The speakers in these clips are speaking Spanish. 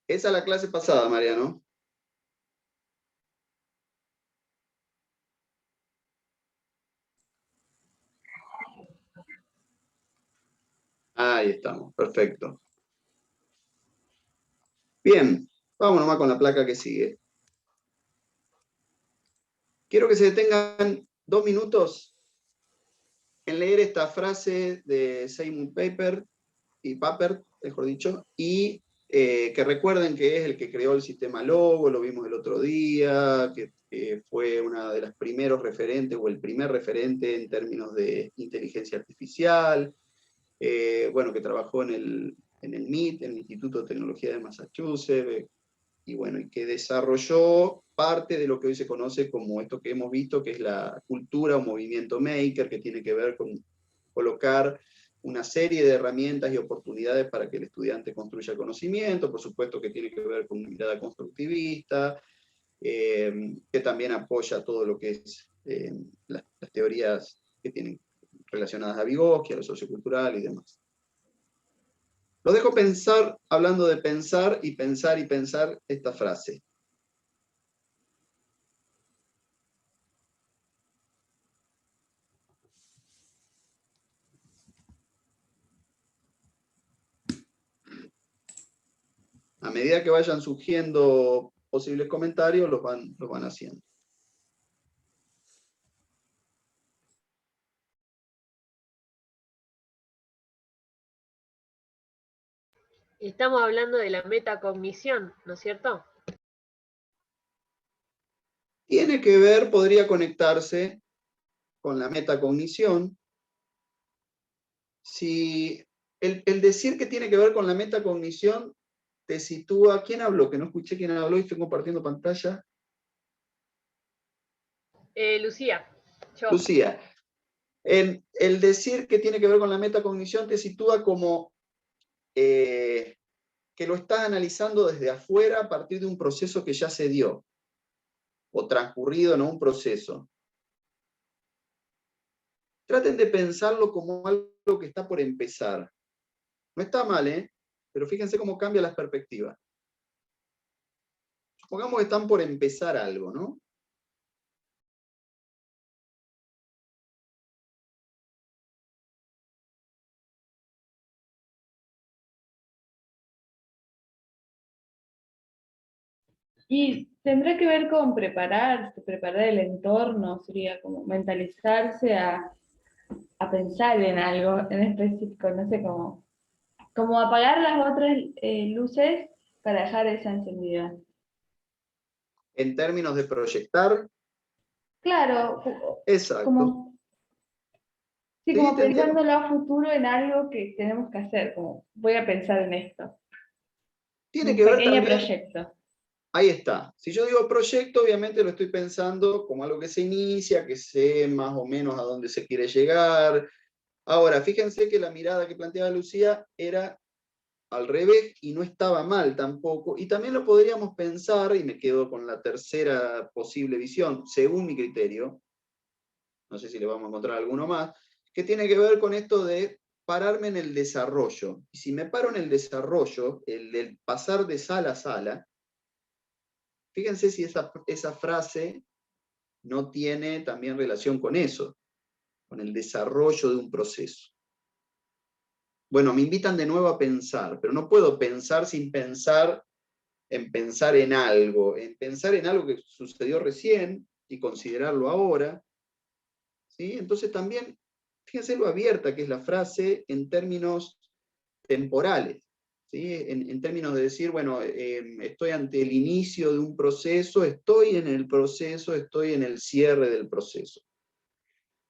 Esa es la clase pasada, Mariano. Ahí estamos, perfecto. Bien, vamos nomás con la placa que sigue. Quiero que se detengan 2 minutos en leer esta frase de Simon Papert, mejor dicho, y que recuerden que es el que creó el sistema Logo, lo vimos el otro día, que fue una de las primeros referentes, o el primer referente en términos de inteligencia artificial, bueno, que trabajó en el MIT, en el Instituto de Tecnología de Massachusetts, y bueno, y que desarrolló parte de lo que hoy se conoce como esto que hemos visto, que es la cultura o movimiento maker, que tiene que ver con colocar una serie de herramientas y oportunidades para que el estudiante construya conocimiento, por supuesto que tiene que ver con una mirada constructivista, que también apoya todo lo que es las teorías que tienen relacionadas a Vygotsky, a lo sociocultural y demás. Lo dejo pensar, hablando de pensar y pensar y pensar esta frase. A medida que vayan surgiendo posibles comentarios, los van haciendo. Estamos hablando de la metacognición, ¿no es cierto? Tiene que ver, podría conectarse con la metacognición. Si el decir que tiene que ver con la metacognición te sitúa... ¿Quién habló? Que no escuché quién habló y estoy compartiendo pantalla. Lucía, yo. Lucía. El decir que tiene que ver con la metacognición te sitúa como que lo estás analizando desde afuera a partir de un proceso que ya se dio, o transcurrido, no un proceso. Traten de pensarlo como algo que está por empezar. No está mal, ¿eh? Pero fíjense cómo cambia las perspectivas. Supongamos que están por empezar algo, ¿no? Y tendrá que ver con prepararse, preparar el entorno, sería como mentalizarse a pensar en algo en específico, no sé cómo. Como apagar las otras luces para dejar esa encendida. En términos de proyectar. Claro, Exacto. como, sí, ¿Sí? como ¿Te entiendo? pensándolo a futuro en algo que tenemos que hacer, como voy a pensar en esto. Tiene Un que ver pequeño también... proyecto. Ahí está. Si yo digo proyecto, obviamente lo estoy pensando como algo que se inicia, que sé más o menos a dónde se quiere llegar. Ahora, fíjense que la mirada que planteaba Lucía era al revés y no estaba mal tampoco. Y también lo podríamos pensar, y me quedo con la tercera posible visión, según mi criterio, no sé si le vamos a encontrar alguno más, que tiene que ver con esto de pararme en el desarrollo. Y si me paro en el desarrollo, el del pasar de sala a sala, fíjense si esa frase no tiene también relación con eso, con el desarrollo de un proceso. Bueno, me invitan de nuevo a pensar, pero no puedo pensar sin pensar en algo que sucedió recién y considerarlo ahora. ¿Sí? Entonces también, fíjense lo abierta que es la frase en términos temporales. ¿Sí? En términos de decir, bueno, estoy ante el inicio de un proceso, estoy en el proceso, estoy en el cierre del proceso.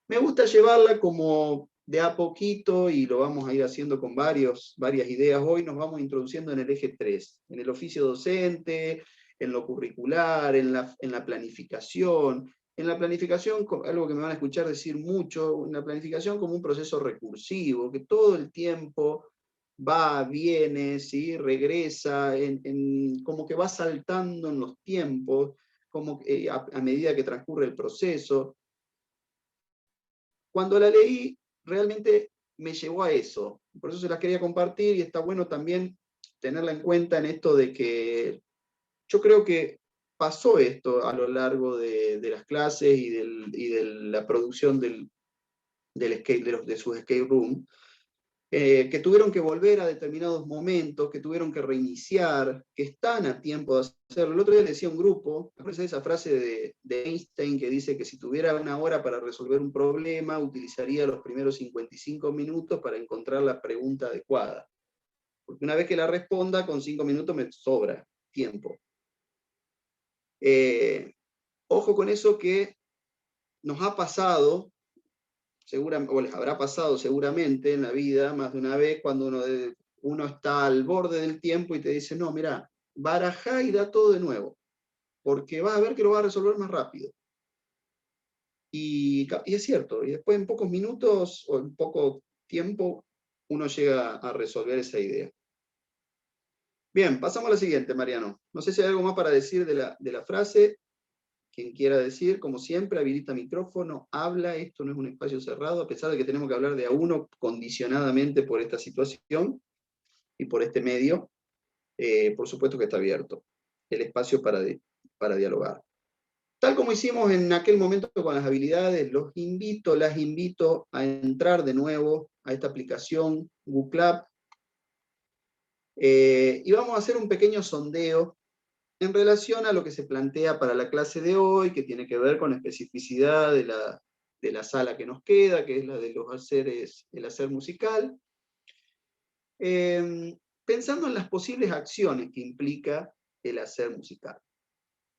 Me gusta llevarla como de a poquito, y lo vamos a ir haciendo con varias ideas. Hoy nos vamos introduciendo en el eje 3, en el oficio docente, en lo curricular, en la planificación. En la planificación, algo que me van a escuchar decir mucho, en la planificación como un proceso recursivo, que todo el tiempo va, viene, ¿sí? Regresa, como que va saltando en los tiempos, como a medida que transcurre el proceso. Cuando la leí, realmente me llevó a eso. Por eso se las quería compartir, y está bueno también tenerla en cuenta en esto de que yo creo que pasó esto a lo largo de las clases y de la producción de sus escape room, que tuvieron que volver a determinados momentos, que tuvieron que reiniciar, que están a tiempo de hacerlo. El otro día le decía a un grupo, me parece esa frase de Einstein que dice que si tuviera una hora para resolver un problema, utilizaría los primeros 55 minutos para encontrar la pregunta adecuada. Porque una vez que la responda, con 5 minutos me sobra tiempo. Ojo con eso, que nos ha pasado, o les habrá pasado seguramente en la vida más de una vez, cuando uno está al borde del tiempo y te dice, no, mira, barajá y da todo de nuevo, porque vas a ver que lo vas a resolver más rápido. Y es cierto, y después en pocos minutos o en poco tiempo uno llega a resolver esa idea. Bien, pasamos a la siguiente, Mariano. No sé si hay algo más para decir de la frase. Quien quiera decir, como siempre, habilita micrófono, habla, esto no es un espacio cerrado, a pesar de que tenemos que hablar de a uno condicionadamente por esta situación y por este medio, por supuesto que está abierto el espacio para dialogar. Tal como hicimos en aquel momento con las habilidades, las invito a entrar de nuevo a esta aplicación Google y vamos a hacer un pequeño sondeo en relación a lo que se plantea para la clase de hoy, que tiene que ver con la especificidad de la sala que nos queda, que es la de los haceres, el hacer musical, pensando en las posibles acciones que implica el hacer musical,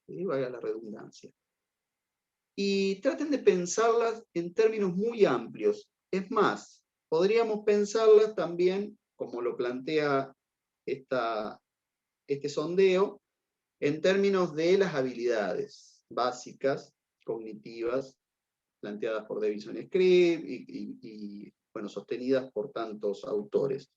¿sí? Valga la redundancia. Y traten de pensarlas en términos muy amplios. Es más, podríamos pensarlas también, como lo plantea este sondeo, en términos de las habilidades básicas, cognitivas, planteadas por Davidson Scribb y bueno, sostenidas por tantos autores.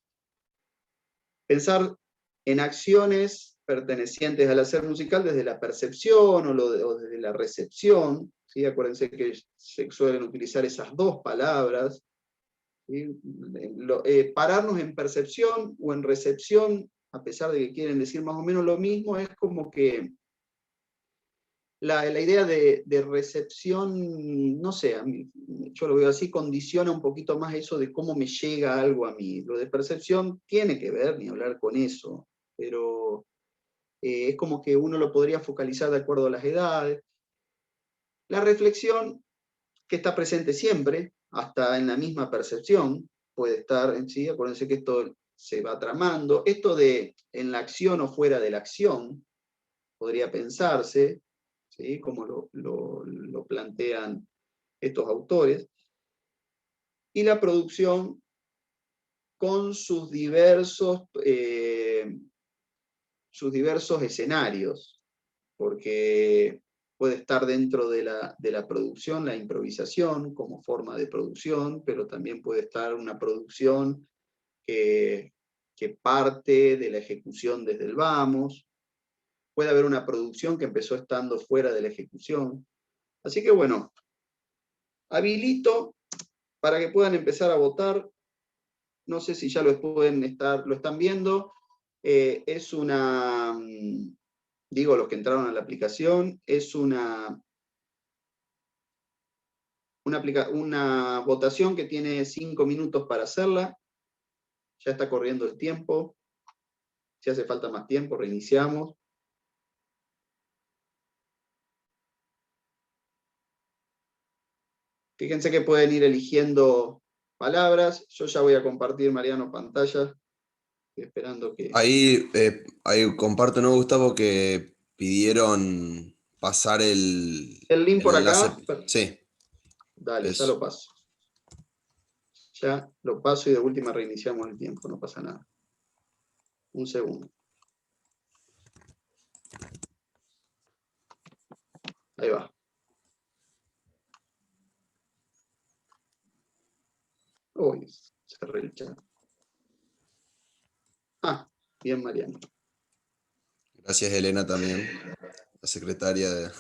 Pensar en acciones pertenecientes al hacer musical desde la percepción o desde la recepción, ¿sí? Acuérdense que se suelen utilizar esas dos palabras, ¿sí? Pararnos en percepción o en recepción, a pesar de que quieren decir más o menos lo mismo, es como que la idea de recepción, no sé, yo lo veo así, condiciona un poquito más eso de cómo me llega algo a mí. Lo de percepción tiene que ver, ni hablar con eso, pero es como que uno lo podría focalizar de acuerdo a las edades. La reflexión, que está presente siempre, hasta en la misma percepción, puede estar en sí, acuérdense que esto se va tramando. Esto de en la acción o fuera de la acción, podría pensarse, ¿sí? Como lo plantean estos autores, y la producción con sus diversos escenarios, porque puede estar dentro de la producción, la improvisación como forma de producción, pero también puede estar una producción que parte de la ejecución desde el vamos, puede haber una producción que empezó estando fuera de la ejecución. Así que bueno, habilito para que puedan empezar a votar. No sé si ya lo están viendo. Es una, digo los que entraron a la aplicación, es una votación que tiene 5 minutos para hacerla. Ya está corriendo el tiempo. Si hace falta más tiempo, reiniciamos. Fíjense que pueden ir eligiendo palabras. Yo ya voy a compartir, Mariano, pantalla. Estoy esperando que... Ahí comparto, ¿no, Gustavo? Que pidieron pasar el link por enlace. acá. Sí. Dale, Eso. ya lo paso. Ya lo paso y de última reiniciamos el tiempo, no pasa nada. Un segundo. Ahí va. Uy, cerré el chat. Ah, bien, Mariano. Gracias, Elena, también, la secretaria de...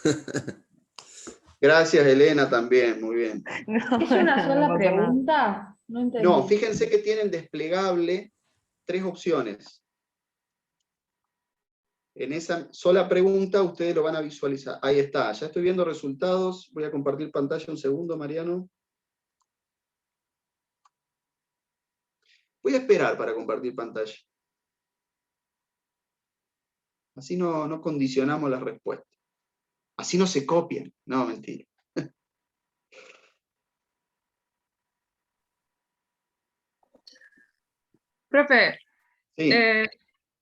Gracias, Elena, también, muy bien. No, ¿es una sola pasa pregunta? No entendí. No, fíjense que tienen desplegable 3 opciones. En esa sola pregunta ustedes lo van a visualizar. Ahí está, ya estoy viendo resultados. Voy a compartir pantalla un segundo, Mariano. Voy a esperar para compartir pantalla. Así no condicionamos las respuestas. Así no se copian. No, mentira. Profe, Sí.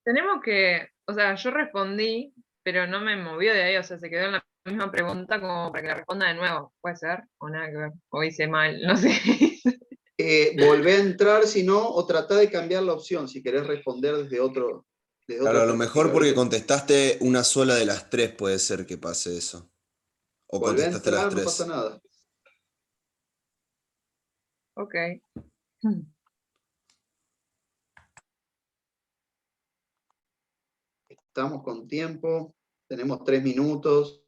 tenemos que, o sea, yo respondí, pero no me movió de ahí, o sea, se quedó en la misma pregunta como para que la responda de nuevo. ¿Puede ser? O nada que ver. O hice mal, no sé. Volvé a entrar, si no, o tratá de cambiar la opción, si querés responder desde otra Claro, a lo mejor perspectiva, porque ¿viste? contestaste una sola de las tres puede ser que pase eso. O Volvé a contestaste las entrar, no pasa tres. nada. Ok. Estamos con tiempo, tenemos 3 minutos.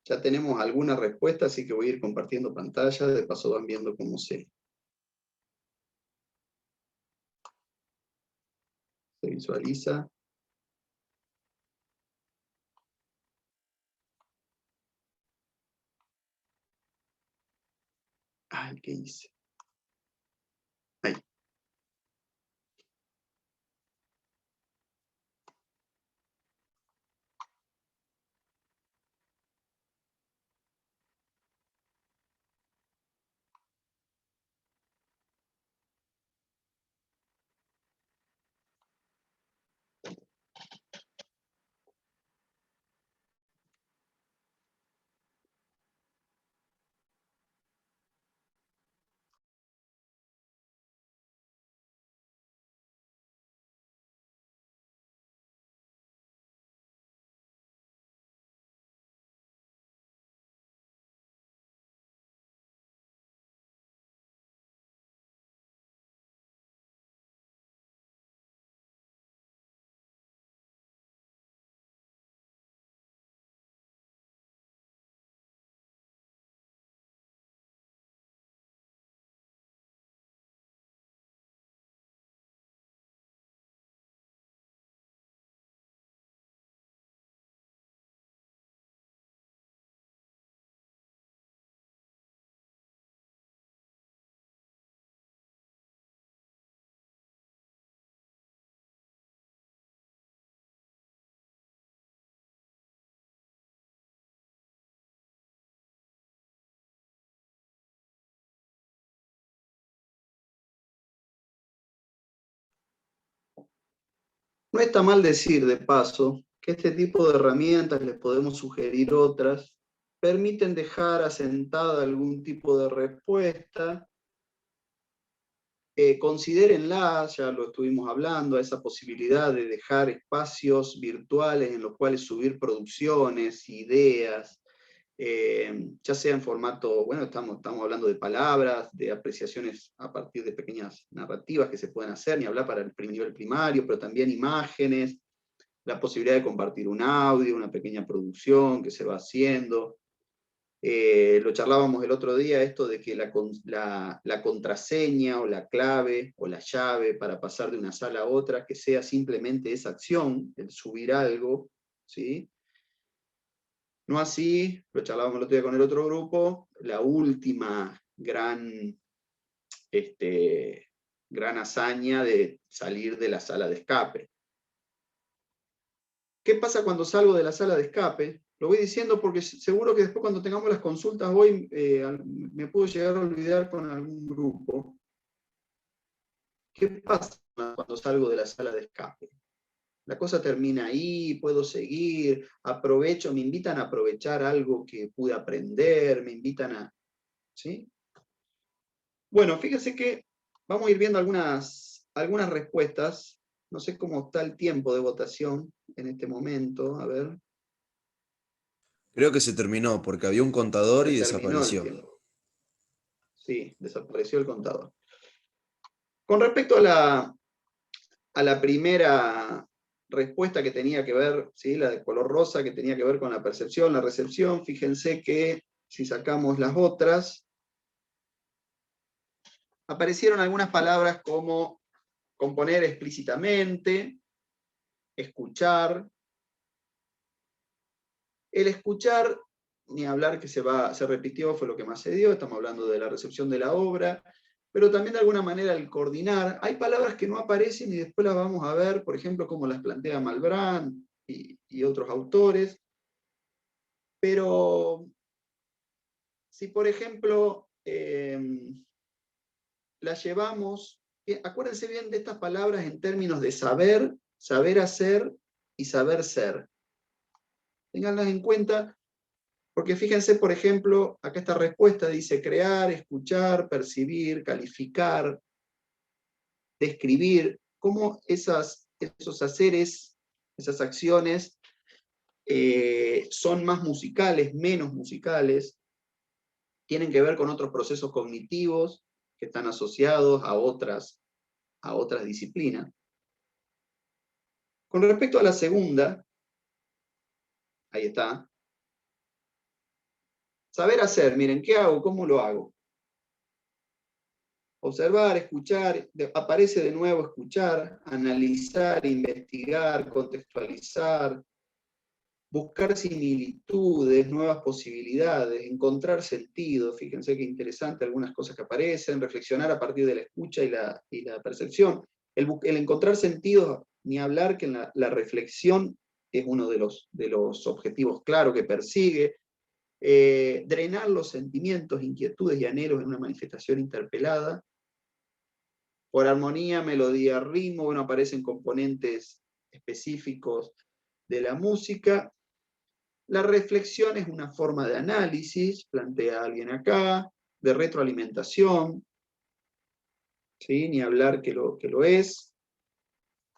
Ya tenemos alguna respuesta, así que voy a ir compartiendo pantalla, de paso van viendo cómo se visualiza. Ay, ¿qué hice? Ahí. No está mal decir, de paso, que este tipo de herramientas, les podemos sugerir otras, permiten dejar asentada algún tipo de respuesta. Considérenla, ya lo estuvimos hablando, a esa posibilidad de dejar espacios virtuales en los cuales subir producciones, ideas, ya sea en formato, bueno, estamos hablando de palabras, de apreciaciones a partir de pequeñas narrativas que se pueden hacer, ni hablar para el nivel primario, pero también imágenes, la posibilidad de compartir un audio, una pequeña producción que se va haciendo. Lo charlábamos el otro día, esto de que la contraseña o la clave o la llave para pasar de una sala a otra, que sea simplemente esa acción, el subir algo, ¿sí? No así, lo charlábamos el otro día con el otro grupo, la última gran hazaña de salir de la sala de escape. ¿Qué pasa cuando salgo de la sala de escape? Lo voy diciendo porque seguro que después cuando tengamos las consultas hoy me puedo llegar a olvidar con algún grupo. ¿Qué pasa cuando salgo de la sala de escape? La cosa termina ahí, puedo seguir, aprovecho, me invitan a aprovechar algo que pude aprender, me invitan a... ¿sí? Bueno, fíjense que vamos a ir viendo algunas respuestas. No sé cómo está el tiempo de votación en este momento. A ver, Creo que se terminó porque había un contador se y terminó el desapareció. tiempo. Sí, desapareció el contador. Con respecto a la primera respuesta que tenía que ver, ¿sí? La de color rosa, que tenía que ver con la percepción, la recepción, fíjense que si sacamos las otras, aparecieron algunas palabras como componer explícitamente, escuchar. El escuchar, ni hablar que se repitió, fue lo que más se dio, estamos hablando de la recepción de la obra, pero también de alguna manera el coordinar. Hay palabras que no aparecen y después las vamos a ver, por ejemplo, como las plantea Malbrán y otros autores, pero si por ejemplo las llevamos, acuérdense bien de estas palabras en términos de saber, saber hacer y saber ser. Ténganlas en cuenta, porque fíjense, por ejemplo, acá esta respuesta dice crear, escuchar, percibir, calificar, describir, cómo esos haceres, esas acciones son más musicales, menos musicales, tienen que ver con otros procesos cognitivos que están asociados a otras disciplinas. Con respecto a la segunda, ahí está. Saber hacer, miren, ¿qué hago? ¿Cómo lo hago? Observar, escuchar, aparece de nuevo escuchar, analizar, investigar, contextualizar, buscar similitudes, nuevas posibilidades, encontrar sentido. Fíjense qué interesante algunas cosas que aparecen, reflexionar a partir de la escucha y la percepción. El encontrar sentido, ni hablar que en la reflexión es uno de los objetivos claros que persigue. Drenar los sentimientos, inquietudes y anhelos en una manifestación interpelada. Por armonía, melodía, ritmo, bueno, aparecen componentes específicos de la música. La reflexión es una forma de análisis, plantea alguien acá, de retroalimentación, ¿sí? Ni hablar que lo es.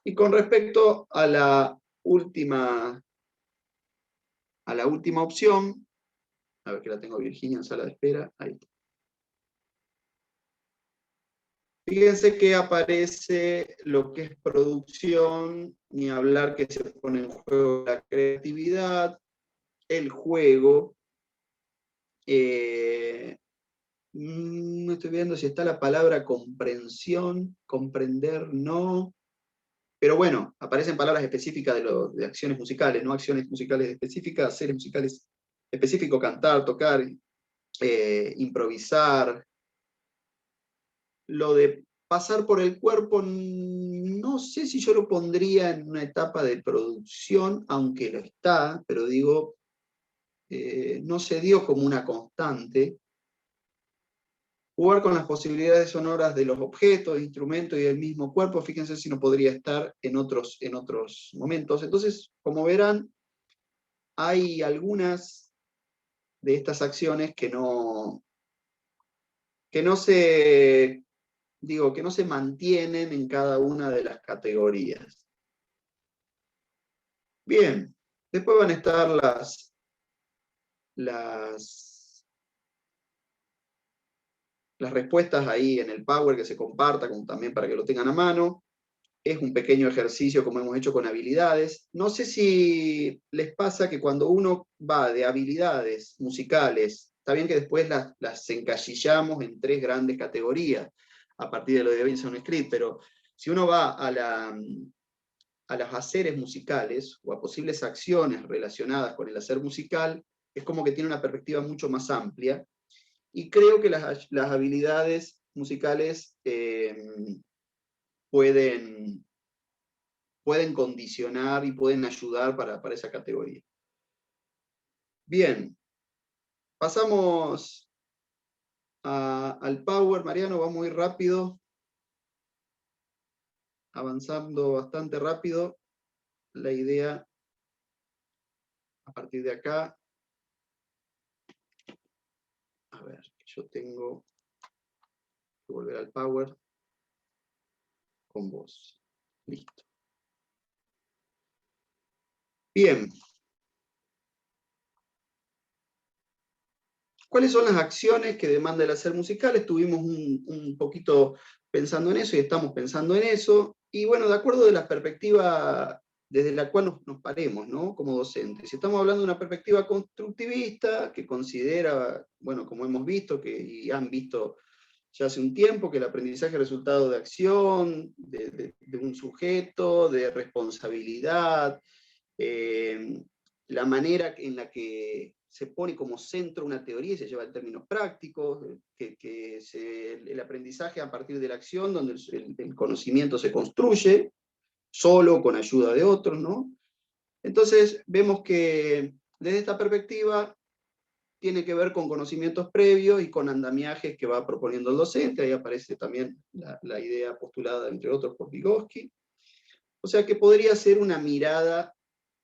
Y con respecto a la última opción, a ver que la tengo Virginia en sala de espera, ahí está. Fíjense que aparece lo que es producción, ni hablar que se pone en juego la creatividad, el juego. No estoy viendo si está la palabra comprensión, comprender, no. Pero bueno, aparecen palabras específicas de acciones musicales, no acciones musicales específicas, series musicales específicos, cantar, tocar, improvisar. Lo de pasar por el cuerpo, no sé si yo lo pondría en una etapa de producción, aunque lo está, pero digo, no se dio como una constante. Jugar con las posibilidades sonoras de los objetos, instrumentos y del mismo cuerpo, fíjense si no podría estar en otros momentos. Entonces, como verán, hay algunas de estas acciones que no se mantienen en cada una de las categorías. Bien, después van a estar las respuestas ahí en el Power que se comparta, como también para que lo tengan a mano. Es un pequeño ejercicio como hemos hecho con habilidades. No sé si les pasa que cuando uno va de habilidades musicales, está bien que después las encasillamos en 3 grandes categorías a partir de lo de Benson Script, pero si uno va a los haceres musicales o a posibles acciones relacionadas con el hacer musical, es como que tiene una perspectiva mucho más amplia. Y creo que las habilidades musicales pueden condicionar y pueden ayudar para esa categoría. Bien, pasamos al Power. Mariano, va muy rápido, avanzando bastante rápido. La idea, a partir de acá, a ver, yo tengo que volver al Power con vos. Listo. Bien. ¿Cuáles son las acciones que demanda el hacer musical? Estuvimos un poquito pensando en eso y estamos pensando en eso. Y bueno, de acuerdo de la perspectiva desde la cual nos paremos, ¿no? Como docentes. Si estamos hablando de una perspectiva constructivista, que considera, bueno, como hemos visto y han visto ya hace un tiempo, que el aprendizaje es resultado de acción, de un sujeto, de responsabilidad, la manera en la que se pone como centro una teoría y se lleva en términos prácticos, el aprendizaje a partir de la acción, donde el conocimiento se construye, solo con ayuda de otros, ¿no? Entonces vemos que desde esta perspectiva tiene que ver con conocimientos previos y con andamiajes que va proponiendo el docente. Ahí aparece también la idea postulada, entre otros, por Vygotsky. O sea que podría ser una mirada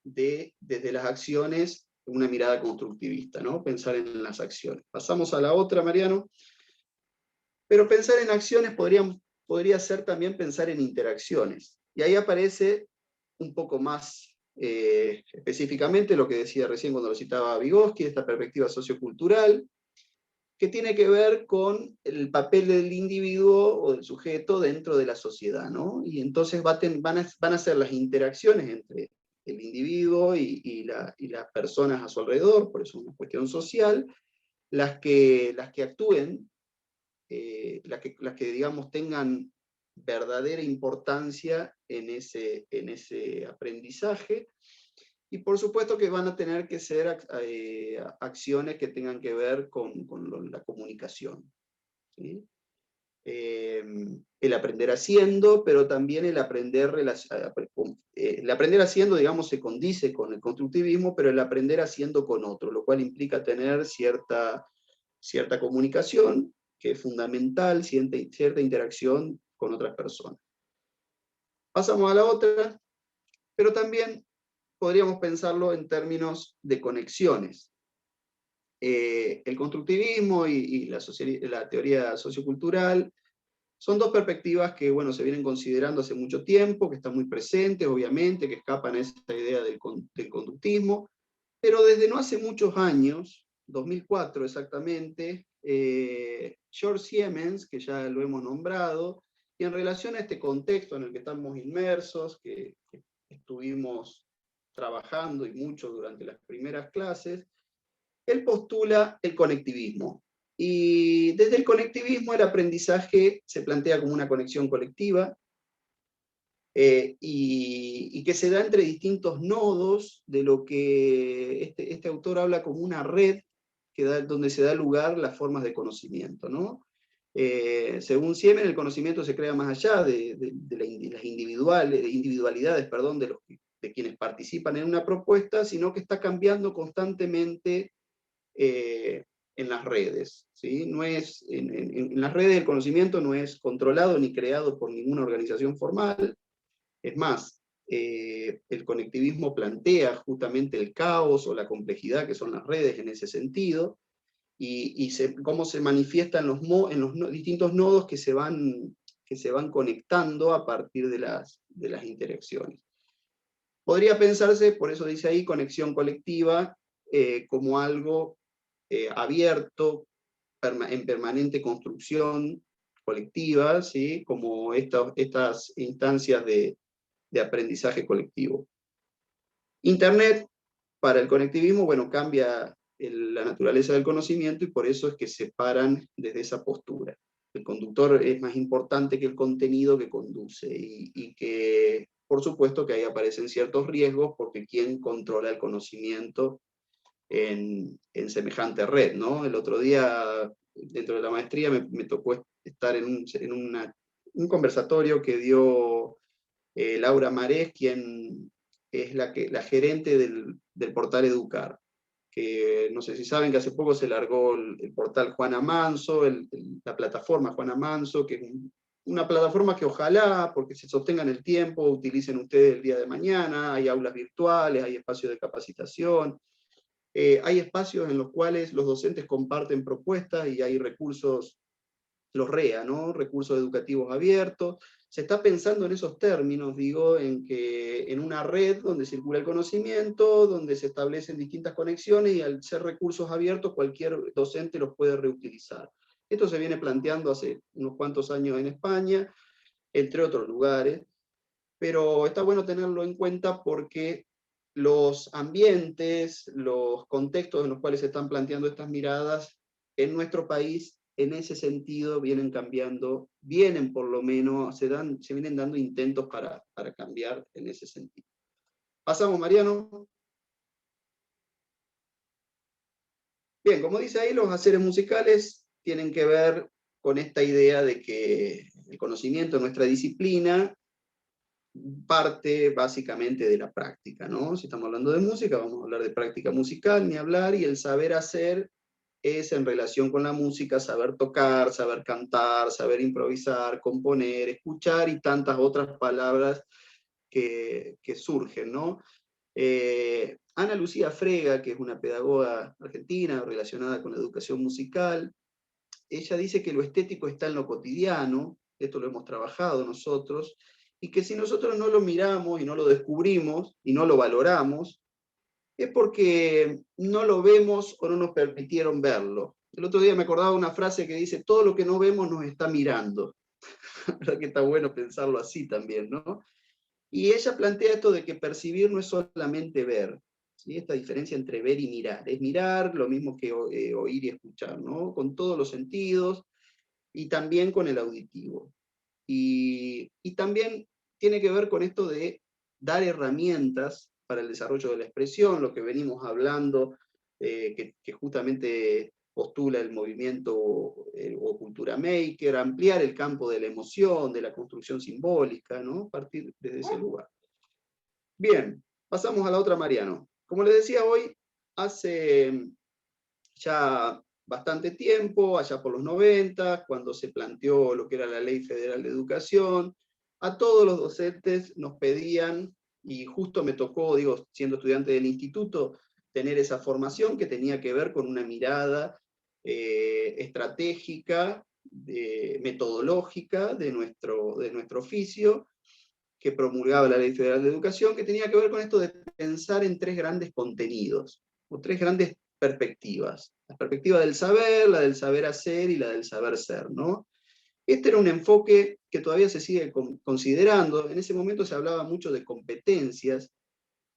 desde las acciones, una mirada constructivista, ¿no? Pensar en las acciones. Pasamos a la otra, Mariano. Pero pensar en acciones podría ser también pensar en interacciones. Y ahí aparece un poco más específicamente lo que decía recién cuando lo citaba Vygotsky, esta perspectiva sociocultural, que tiene que ver con el papel del individuo o del sujeto dentro de la sociedad, ¿no? Y entonces van a ser las interacciones entre el individuo y las personas a su alrededor, por eso es una cuestión social, las que actúen, las que digamos tengan verdadera importancia en ese aprendizaje, y por supuesto que van a tener que ser acciones que tengan que ver con la comunicación, ¿sí? El aprender haciendo, pero también el aprender haciendo, digamos, se condice con el constructivismo, pero el aprender haciendo con otro, lo cual implica tener cierta comunicación, que es fundamental, cierta interacción con otras personas. Pasamos a la otra, pero también podríamos pensarlo en términos de conexiones. El constructivismo y la teoría sociocultural son dos perspectivas que, bueno, se vienen considerando hace mucho tiempo, que están muy presentes, obviamente, que escapan a esa idea del conductismo, pero desde no hace muchos años, 2004 exactamente, George Siemens, que ya lo hemos nombrado, y en relación a este contexto en el que estamos inmersos, que estuvimos trabajando y mucho durante las primeras clases, él postula el conectivismo. Y desde el conectivismo el aprendizaje se plantea como una conexión colectiva, y que se da entre distintos nodos de lo que este autor habla como una red donde se da lugar las formas de conocimiento, ¿no? Según Siemens, el conocimiento se crea más allá de las individualidades, perdón, de quienes participan en una propuesta, sino que está cambiando constantemente en las redes, ¿sí? No es, en las redes el conocimiento no es controlado ni creado por ninguna organización formal. Es más, el conectivismo plantea justamente el caos o la complejidad que son las redes en ese sentido, y cómo se manifiestan en los distintos nodos que se van conectando a partir de las interacciones. Podría pensarse, por eso dice ahí, conexión colectiva, como algo abierto, en permanente construcción colectiva, ¿sí? Como estas instancias de aprendizaje colectivo. Internet, para el conectivismo, bueno, cambia la naturaleza del conocimiento, y por eso es que se paran desde esa postura. El conductor es más importante que el contenido que conduce, y que, por supuesto, que ahí aparecen ciertos riesgos, porque ¿quién controla el conocimiento en semejante red, ¿no? El otro día, dentro de la maestría, me tocó estar en un conversatorio que dio Laura Marés, quien es la gerente del portal Educar. que no sé si saben que hace poco se largó el portal Juana Manso, la plataforma Juana Manso, que es una plataforma que ojalá, porque se sostenga en el tiempo, utilicen ustedes el día de mañana. Hay aulas virtuales, hay espacios de capacitación, hay espacios en los cuales los docentes comparten propuestas y hay recursos, los REA, ¿no? Recursos educativos abiertos. Se está pensando en esos términos, digo, en una red donde circula el conocimiento, donde se establecen distintas conexiones y al ser recursos abiertos cualquier docente los puede reutilizar. Esto se viene planteando hace unos cuantos años en España, entre otros lugares, pero está bueno tenerlo en cuenta porque los ambientes, los contextos en los cuales se están planteando estas miradas en nuestro país, en ese sentido, vienen cambiando, vienen por lo menos, se vienen dando intentos para cambiar en ese sentido. Pasamos, Mariano. Bien, como dice ahí, los haceres musicales tienen que ver con esta idea de que el conocimiento de nuestra disciplina parte básicamente de la práctica, ¿no? Si estamos hablando de música, vamos a hablar de práctica musical, ni hablar, y el saber hacer es en relación con la música, saber tocar, saber cantar, saber improvisar, componer, escuchar y tantas otras palabras que surgen, ¿no? Ana Lucía Frega, que es una pedagoga argentina relacionada con la educación musical, ella dice que lo estético está en lo cotidiano, esto lo hemos trabajado nosotros, y que si nosotros no lo miramos y no lo descubrimos y no lo valoramos, es porque no lo vemos o no nos permitieron verlo. El otro día me acordaba una frase que dice, todo lo que no vemos nos está mirando. La verdad que está bueno pensarlo así también, ¿no? Y ella plantea esto de que percibir no es solamente ver, ¿sí? Esta diferencia entre ver y mirar. Es mirar lo mismo que oír y escuchar, ¿no? Con todos los sentidos y también con el auditivo. Y también tiene que ver con esto de dar herramientas para el desarrollo de la expresión, lo que venimos hablando, que justamente postula el movimiento o cultura maker, ampliar el campo de la emoción, de la construcción simbólica, ¿no? Partir desde ese lugar. Bien, pasamos a la otra, Mariano. Como les decía hoy, hace ya bastante tiempo, allá por los 90, cuando se planteó lo que era la Ley Federal de Educación, a todos los docentes nos pedían, y justo me tocó, digo, siendo estudiante del instituto, tener esa formación que tenía que ver con una mirada estratégica, metodológica de nuestro oficio, que promulgaba la Ley Federal de Educación, que tenía que ver con esto de pensar en tres grandes contenidos, o tres grandes perspectivas. La perspectiva del saber, la del saber hacer y la del saber ser, ¿no? Este era un enfoque que todavía se sigue considerando. En ese momento se hablaba mucho de competencias.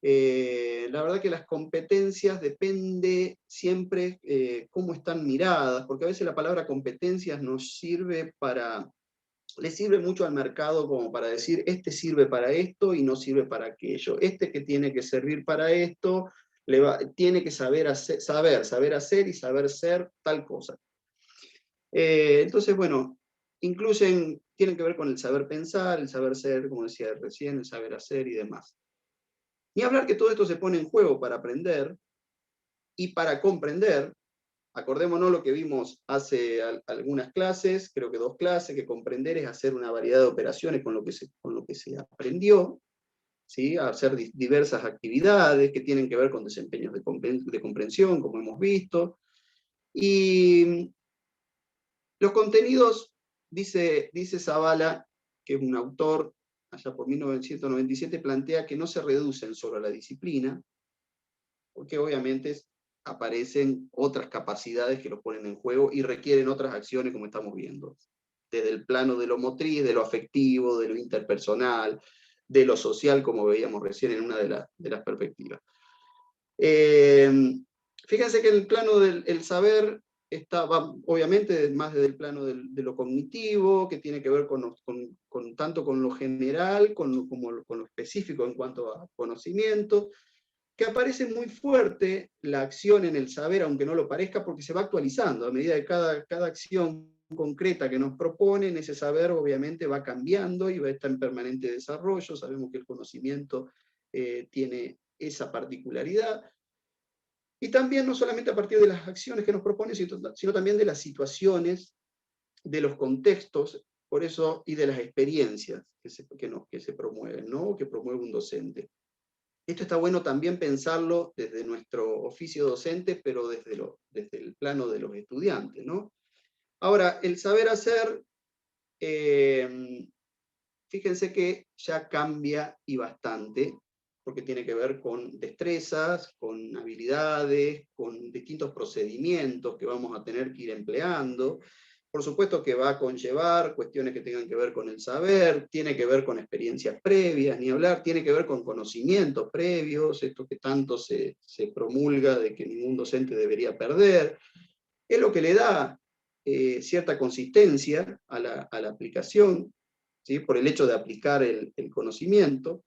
La verdad que las competencias depende siempre cómo están miradas, porque a veces la palabra competencias nos sirve le sirve mucho al mercado como para decir, este sirve para esto y no sirve para aquello. Este que tiene que servir para esto, tiene que saber hacer y saber ser tal cosa. Entonces, bueno, tienen que ver con el saber pensar, el saber ser, como decía recién, el saber hacer y demás. Ni hablar que todo esto se pone en juego para aprender y para comprender. Acordémonos lo que vimos hace algunas clases, creo que 2 clases, que comprender es hacer una variedad de operaciones con lo que se aprendió, ¿sí? A hacer diversas actividades que tienen que ver con desempeños de comprensión, como hemos visto. Y los contenidos, dice Zavala, que es un autor, allá por 1997, plantea que no se reducen solo a la disciplina, porque obviamente aparecen otras capacidades que los ponen en juego y requieren otras acciones, como estamos viendo. Desde el plano de lo motriz, de lo afectivo, de lo interpersonal, de lo social, como veíamos recién en una de las perspectivas. Fíjense que el plano del saber va obviamente más desde el plano de lo cognitivo, que tiene que ver tanto con lo general como con lo específico en cuanto a conocimiento, que aparece muy fuerte la acción en el saber, aunque no lo parezca, porque se va actualizando. A medida que cada acción concreta que nos proponen, ese saber obviamente va cambiando y va a estar en permanente desarrollo. Sabemos que el conocimiento tiene esa particularidad. Y también no solamente a partir de las acciones que nos propone, sino también de las situaciones, de los contextos, por eso, y de las experiencias que se promueven, ¿no? Que promueve un docente. Esto está bueno también pensarlo desde nuestro oficio docente, pero desde el plano de los estudiantes, ¿no? Ahora, el saber hacer, fíjense que ya cambia y bastante, porque tiene que ver con destrezas, con habilidades, con distintos procedimientos que vamos a tener que ir empleando. Por supuesto que va a conllevar cuestiones que tengan que ver con el saber, tiene que ver con experiencias previas, ni hablar, tiene que ver con conocimientos previos, esto que tanto se promulga de que ningún docente debería perder. Es lo que le da cierta consistencia a la aplicación, ¿sí? Por el hecho de aplicar el conocimiento.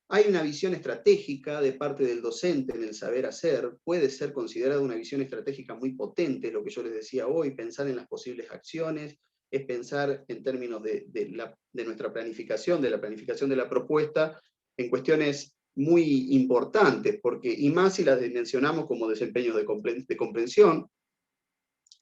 Hay una visión estratégica de parte del docente en el saber hacer, puede ser considerada una visión estratégica muy potente, lo que yo les decía hoy, pensar en las posibles acciones, es pensar en términos de nuestra planificación, de la planificación de la propuesta, en cuestiones muy importantes, porque, y más si las dimensionamos como desempeños de comprensión.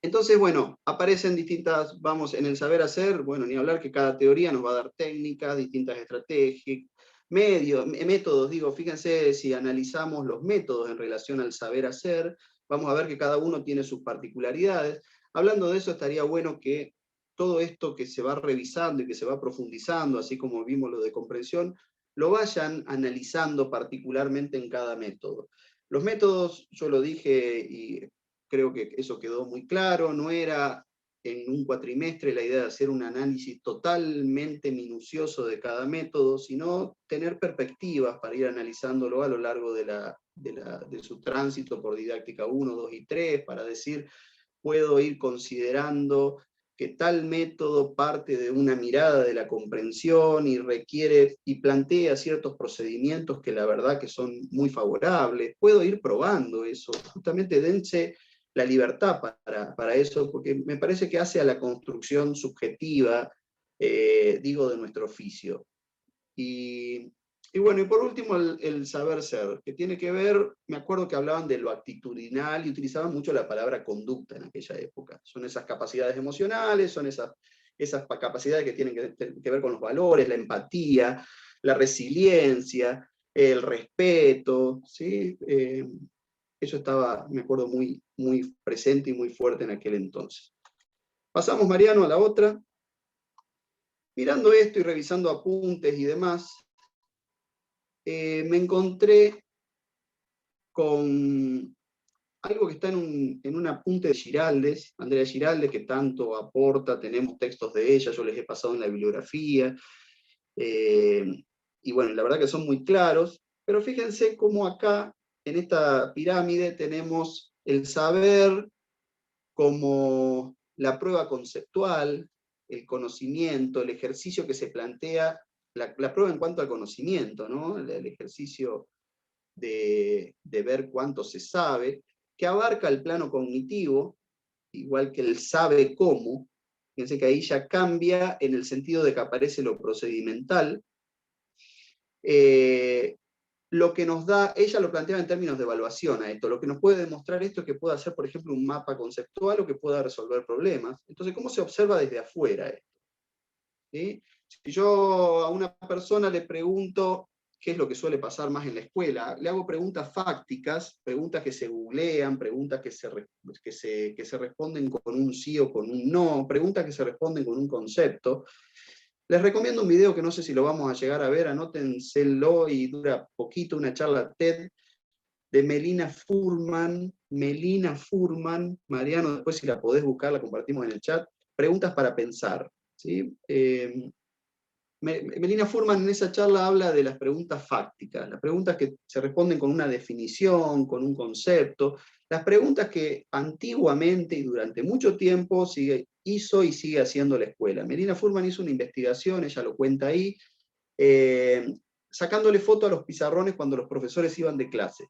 Entonces, bueno, aparecen distintas, vamos, en el saber hacer, bueno, ni hablar que cada teoría nos va a dar técnicas, distintas estrategias, métodos, digo, fíjense si analizamos los métodos en relación al saber hacer, vamos a ver que cada uno tiene sus particularidades. Hablando de eso, estaría bueno que todo esto que se va revisando y que se va profundizando, así como vimos lo de comprensión, lo vayan analizando particularmente en cada método. Los métodos, yo lo dije y creo que eso quedó muy claro, no era en un cuatrimestre la idea de hacer un análisis totalmente minucioso de cada método, sino tener perspectivas para ir analizándolo a lo largo de su tránsito por didáctica 1, 2 y 3, para decir, puedo ir considerando que tal método parte de una mirada de la comprensión y requiere y plantea ciertos procedimientos que la verdad que son muy favorables. Puedo ir probando eso, justamente dense la libertad para eso, porque me parece que hace a la construcción subjetiva, digo, de nuestro oficio. Y bueno, y por último el saber ser, que tiene que ver, me acuerdo que hablaban de lo actitudinal y utilizaban mucho la palabra conducta en aquella época. Son esas capacidades emocionales, son esas capacidades que tienen que ver con los valores, la empatía, la resiliencia, el respeto, ¿sí? Eso estaba, me acuerdo, muy, muy presente y muy fuerte en aquel entonces. Pasamos, Mariano, a la otra. Mirando esto y revisando apuntes y demás, me encontré con algo que está en un apunte de Giraldes, Andrea Giraldes, que tanto aporta, tenemos textos de ella, yo les he pasado en la bibliografía, y bueno, la verdad que son muy claros, pero fíjense cómo acá, en esta pirámide, tenemos el saber como la prueba conceptual, el conocimiento, el ejercicio que se plantea, la prueba en cuanto al conocimiento, ¿no? El ejercicio de ver cuánto se sabe, que abarca el plano cognitivo, igual que el sabe cómo. Fíjense que ahí ya cambia en el sentido de que aparece lo procedimental. Lo que nos da, ella lo planteaba en términos de evaluación a esto, lo que nos puede demostrar esto es que pueda hacer, por ejemplo, un mapa conceptual o que pueda resolver problemas. Entonces, ¿cómo se observa desde afuera esto? ¿Sí? Si yo a una persona le pregunto, qué es lo que suele pasar más en la escuela, le hago preguntas fácticas, preguntas que se googlean, preguntas que se responden con un sí o con un no, preguntas que se responden con un concepto. Les recomiendo un video que no sé si lo vamos a llegar a ver, anótenselo y dura poquito, una charla TED de Melina Furman, Mariano, después si la podés buscar, la compartimos en el chat, preguntas para pensar, ¿sí? Melina Furman en esa charla habla de las preguntas fácticas, las preguntas que se responden con una definición, con un concepto, las preguntas que antiguamente y durante mucho tiempo hizo y sigue haciendo la escuela. Melina Furman hizo una investigación, ella lo cuenta ahí, sacándole foto a los pizarrones cuando los profesores iban de clase.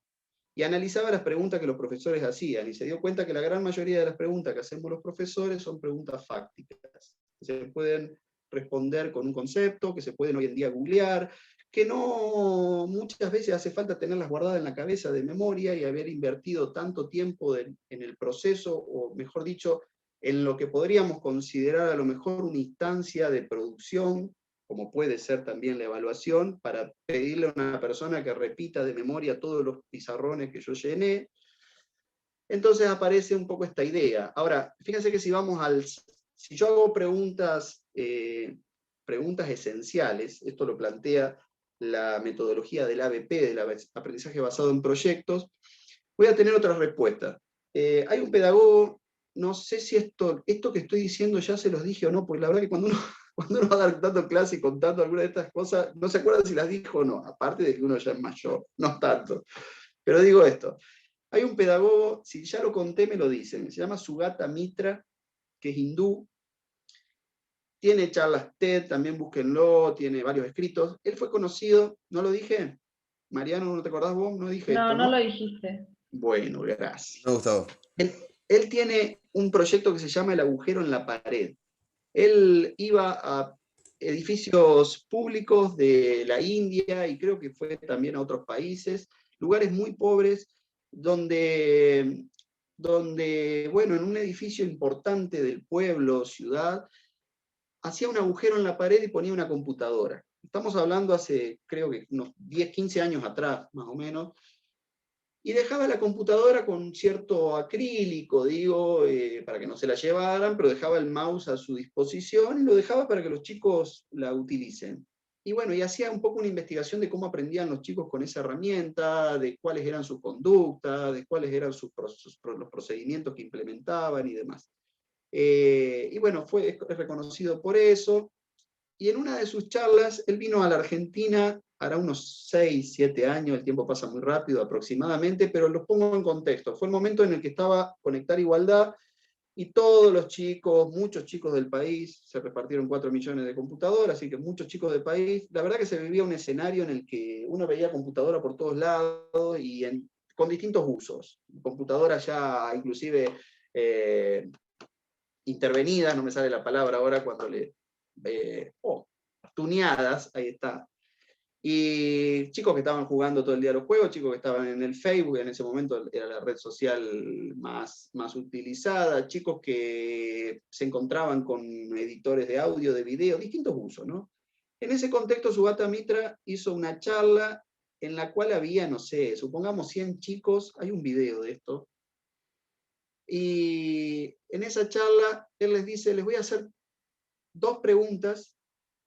Y analizaba las preguntas que los profesores hacían, y se dio cuenta que la gran mayoría de las preguntas que hacemos los profesores son preguntas fácticas. Se pueden responder con un concepto, que se pueden hoy en día googlear, que no muchas veces hace falta tenerlas guardadas en la cabeza de memoria y haber invertido tanto tiempo en el proceso, o mejor dicho, en lo que podríamos considerar a lo mejor una instancia de producción, como puede ser también la evaluación, para pedirle a una persona que repita de memoria todos los pizarrones que yo llené. Entonces aparece un poco esta idea. Ahora, fíjense que si yo hago preguntas esenciales, esto lo plantea la metodología del ABP, del aprendizaje basado en proyectos, voy a tener otra respuesta. Hay un pedagogo, no sé si esto que estoy diciendo ya se los dije o no, porque la verdad que cuando uno va dando clase y contando alguna de estas cosas, no se acuerda si las dijo o no, aparte de que uno ya es mayor, no tanto. Pero digo esto, hay un pedagogo, si ya lo conté me lo dicen, se llama Sugata Mitra, que es hindú, tiene charlas TED, también búsquenlo, tiene varios escritos. Él fue conocido, ¿no lo dije? Mariano, ¿no te acordás vos? No dije esto, ¿no? No lo dijiste. Bueno, gracias. No, Gustavo. Él tiene un proyecto que se llama El agujero en la pared. Él iba a edificios públicos de la India y creo que fue también a otros países, lugares muy pobres, donde bueno, en un edificio importante del pueblo, ciudad, hacía un agujero en la pared y ponía una computadora. Estamos hablando hace, creo que unos 10, 15 años atrás, más o menos, y dejaba la computadora con cierto acrílico, para que no se la llevaran, pero dejaba el mouse a su disposición y lo dejaba para que los chicos la utilicen. Y bueno, y hacía un poco una investigación de cómo aprendían los chicos con esa herramienta, de cuáles eran sus conductas, de cuáles eran los procedimientos que implementaban y demás. Y bueno, es reconocido por eso. Y en una de sus charlas, él vino a la Argentina, hará unos 6, 7 años, el tiempo pasa muy rápido aproximadamente, pero los pongo en contexto. Fue el momento en el que estaba Conectar Igualdad, y todos los chicos, muchos chicos del país, se repartieron 4 millones de computadoras, así que muchos chicos del país, la verdad que se vivía un escenario en el que uno veía computadora por todos lados, y con distintos usos. Computadoras ya inclusive intervenidas, no me sale la palabra ahora, cuando tuneadas, ahí está. Y chicos que estaban jugando todo el día los juegos, chicos que estaban en el Facebook, en ese momento era la red social más utilizada, chicos que se encontraban con editores de audio, de video, distintos usos, ¿no? En ese contexto, Sugata Mitra hizo una charla en la cual había, no sé, supongamos 100 chicos, hay un video de esto, y en esa charla él les dice, les voy a hacer 2 preguntas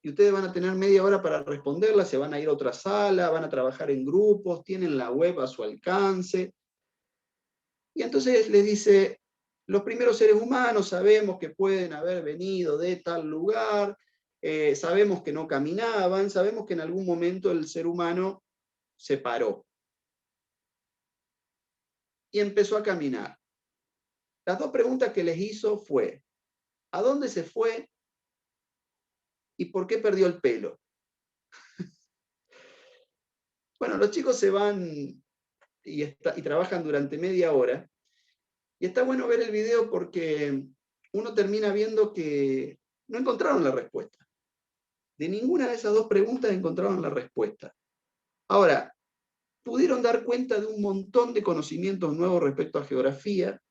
y ustedes van a tener media hora para responderlas, se van a ir a otra sala, van a trabajar en grupos, tienen la web a su alcance. Y entonces les dice, los primeros seres humanos sabemos que pueden haber venido de tal lugar, sabemos que no caminaban, sabemos que en algún momento el ser humano se paró y empezó a caminar. Las 2 preguntas que les hizo fue, ¿a dónde se fue y por qué perdió el pelo? Bueno, los chicos se van y trabajan durante media hora, y está bueno ver el video porque uno termina viendo que no encontraron la respuesta. De ninguna de esas 2 preguntas encontraron la respuesta. Ahora, pudieron dar cuenta de un montón de conocimientos nuevos respecto a geografía,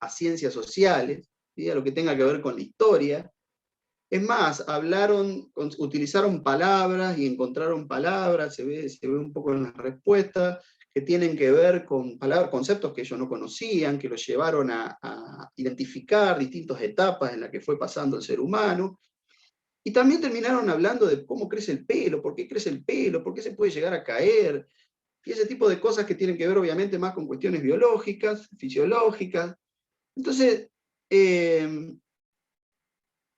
a ciencias sociales, ¿sí? A lo que tenga que ver con la historia. Es más, utilizaron palabras y encontraron palabras, se ve un poco en las respuestas, que tienen que ver con conceptos que ellos no conocían, que los llevaron a identificar distintas etapas en las que fue pasando el ser humano. Y también terminaron hablando de cómo crece el pelo, por qué crece el pelo, por qué se puede llegar a caer, y ese tipo de cosas que tienen que ver obviamente más con cuestiones biológicas, fisiológicas. Entonces,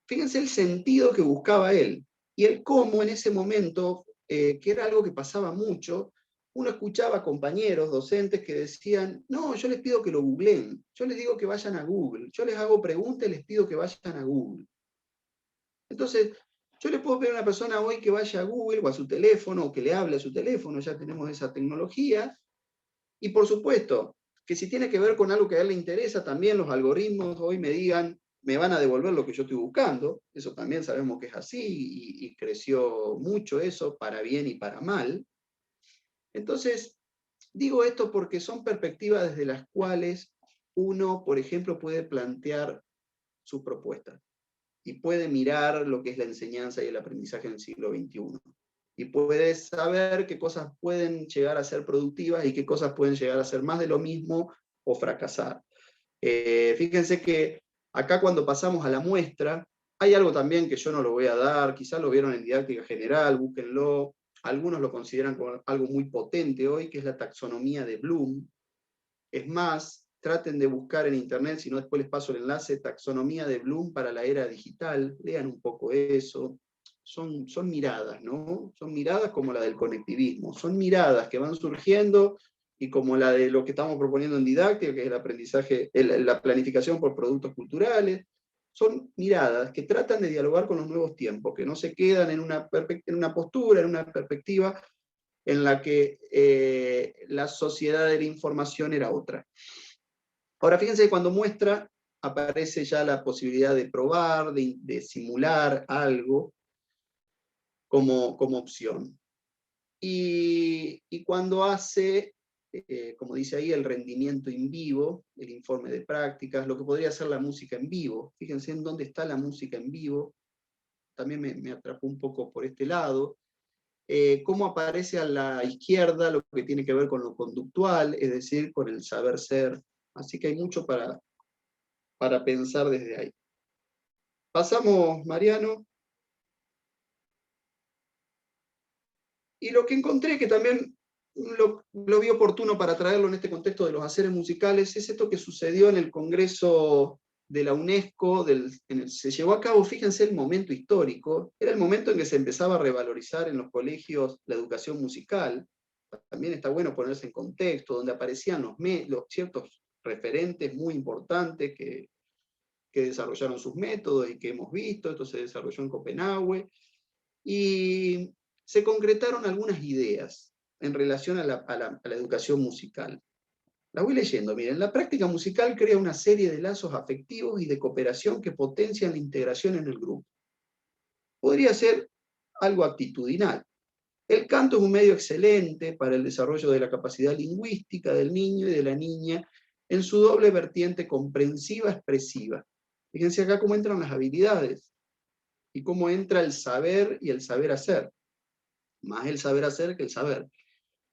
fíjense el sentido que buscaba él, y el cómo en ese momento, que era algo que pasaba mucho, uno escuchaba compañeros, docentes que decían, no, yo les pido que lo googleen, yo les digo que vayan a Google, yo les hago preguntas y les pido que vayan a Google. Entonces, yo le puedo pedir a una persona hoy que vaya a Google o a su teléfono, o que le hable a su teléfono, ya tenemos esa tecnología, y por supuesto, que si tiene que ver con algo que a él le interesa, también los algoritmos hoy me digan, me van a devolver lo que yo estoy buscando. Eso también sabemos que es así, y creció mucho eso, para bien y para mal. Entonces, digo esto porque son perspectivas desde las cuales uno, por ejemplo, puede plantear sus propuestas y puede mirar lo que es la enseñanza y el aprendizaje en el siglo XXI. Y puede saber qué cosas pueden llegar a ser productivas y qué cosas pueden llegar a ser más de lo mismo o fracasar. Fíjense que acá cuando pasamos a la muestra, hay algo también que yo no lo voy a dar, quizás lo vieron en didáctica general, búsquenlo. Algunos lo consideran como algo muy potente hoy, que es la taxonomía de Bloom. Es más, traten de buscar en internet, si no después les paso el enlace, taxonomía de Bloom para la era digital, lean un poco eso. Son miradas, ¿no? Son miradas como la del conectivismo, son miradas que van surgiendo, y como la de lo que estamos proponiendo en didáctica, que es el aprendizaje, la planificación por productos culturales. Son miradas que tratan de dialogar con los nuevos tiempos, que no se quedan en una postura, en una perspectiva en la que la sociedad de la información era otra. Ahora fíjense que cuando muestra aparece ya la posibilidad de probar, de simular algo como opción. Y cuando hace, como dice ahí, el rendimiento en vivo, el informe de prácticas, lo que podría ser la música en vivo. Fíjense en dónde está la música en vivo. También me atrapó un poco por este lado. Cómo aparece a la izquierda lo que tiene que ver con lo conductual, es decir, con el saber ser. Así que hay mucho para pensar desde ahí. Pasamos, Mariano. Y lo que encontré, que también lo vi oportuno para traerlo en este contexto de los haceres musicales, es esto que sucedió en el Congreso de la UNESCO, se llevó a cabo, fíjense el momento histórico, era el momento en que se empezaba a revalorizar en los colegios la educación musical. También está bueno ponerse en contexto, donde aparecían los ciertos referentes muy importantes que desarrollaron sus métodos y que hemos visto. Esto se desarrolló en Copenhague, y se concretaron algunas ideas en relación a la educación musical. La voy leyendo. Miren, la práctica musical crea una serie de lazos afectivos y de cooperación que potencian la integración en el grupo. Podría ser algo actitudinal. El canto es un medio excelente para el desarrollo de la capacidad lingüística del niño y de la niña en su doble vertiente comprensiva-expresiva. Fíjense acá cómo entran las habilidades y cómo entra el saber y el saber hacer. Más el saber hacer que el saber.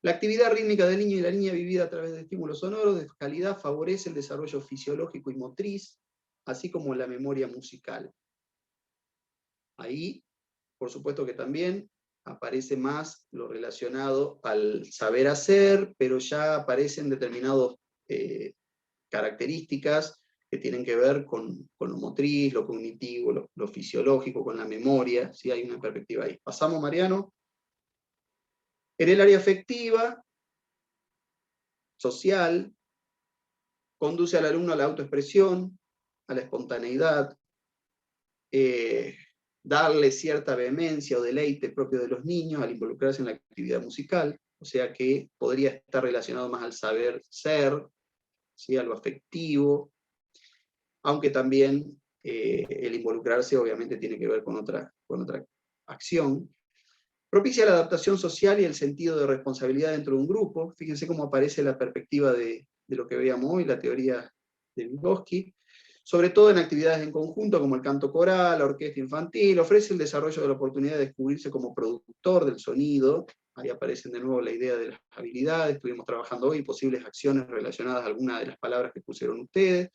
La actividad rítmica del niño y la niña vivida a través de estímulos sonoros de calidad favorece el desarrollo fisiológico y motriz, así como la memoria musical. Ahí, por supuesto que también aparece más lo relacionado al saber hacer, pero ya aparecen determinadas características que tienen que ver con lo motriz, lo cognitivo, lo fisiológico, con la memoria. ¿Sí? Hay una perspectiva ahí. Pasamos, Mariano. En el área afectiva, social, conduce al alumno a la autoexpresión, a la espontaneidad, darle cierta vehemencia o deleite propio de los niños al involucrarse en la actividad musical, o sea que podría estar relacionado más al saber ser, ¿sí? A lo afectivo, aunque también el involucrarse obviamente tiene que ver con otra acción. Propicia la adaptación social y el sentido de responsabilidad dentro de un grupo. Fíjense cómo aparece la perspectiva de lo que veíamos hoy, la teoría de Vygotsky. Sobre todo en actividades en conjunto como el canto coral, la orquesta infantil, ofrece el desarrollo de la oportunidad de descubrirse como productor del sonido. Ahí aparecen de nuevo la idea de las habilidades. Estuvimos trabajando hoy posibles acciones relacionadas a algunas de las palabras que pusieron ustedes.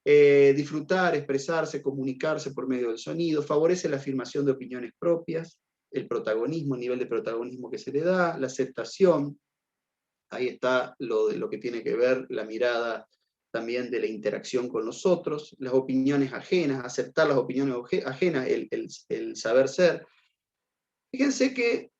Disfrutar, expresarse, comunicarse por medio del sonido, favorece la afirmación de opiniones propias, el protagonismo, el nivel de protagonismo que se le da, la aceptación. Ahí está lo que tiene que ver la mirada también de la interacción con los otros, las opiniones ajenas, aceptar las opiniones ajenas, el saber ser. Fíjense que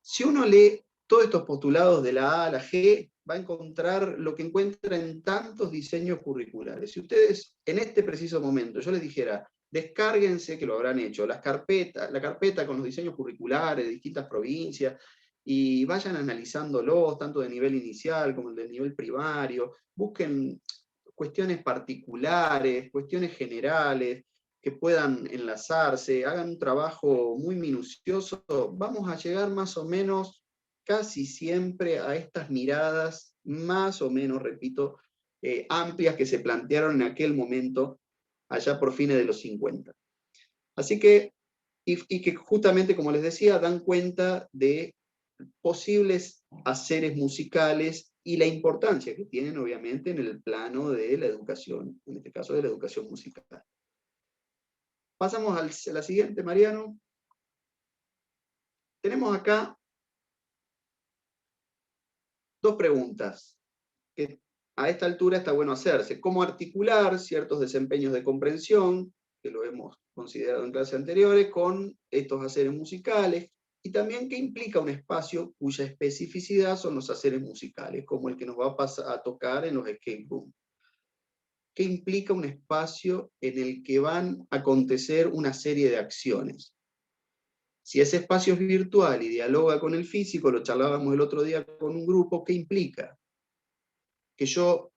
si uno lee todos estos postulados de la A a la G, va a encontrar lo que encuentra en tantos diseños curriculares. Si ustedes en este preciso momento yo les dijera, descárguense, que lo habrán hecho, la carpeta con los diseños curriculares de distintas provincias, y vayan analizándolos, tanto de nivel inicial como de nivel primario, busquen cuestiones particulares, cuestiones generales, que puedan enlazarse, hagan un trabajo muy minucioso, vamos a llegar más o menos casi siempre a estas miradas, más o menos, repito, amplias que se plantearon en aquel momento, allá por fines de los 50. Así que, y que justamente, como les decía, dan cuenta de posibles haceres musicales y la importancia que tienen, obviamente, en el plano de la educación, en este caso de la educación musical. Pasamos a la siguiente, Mariano. Tenemos acá dos preguntas que a esta altura está bueno hacerse. ¿Cómo articular ciertos desempeños de comprensión, que lo hemos considerado en clases anteriores, con estos haceres musicales? Y también qué implica un espacio cuya especificidad son los haceres musicales, como el que nos va a tocar en los escape rooms. ¿Qué implica un espacio en el que van a acontecer una serie de acciones? Si ese espacio es virtual y dialoga con el físico, lo charlábamos el otro día con un grupo, ¿qué implica? Que yo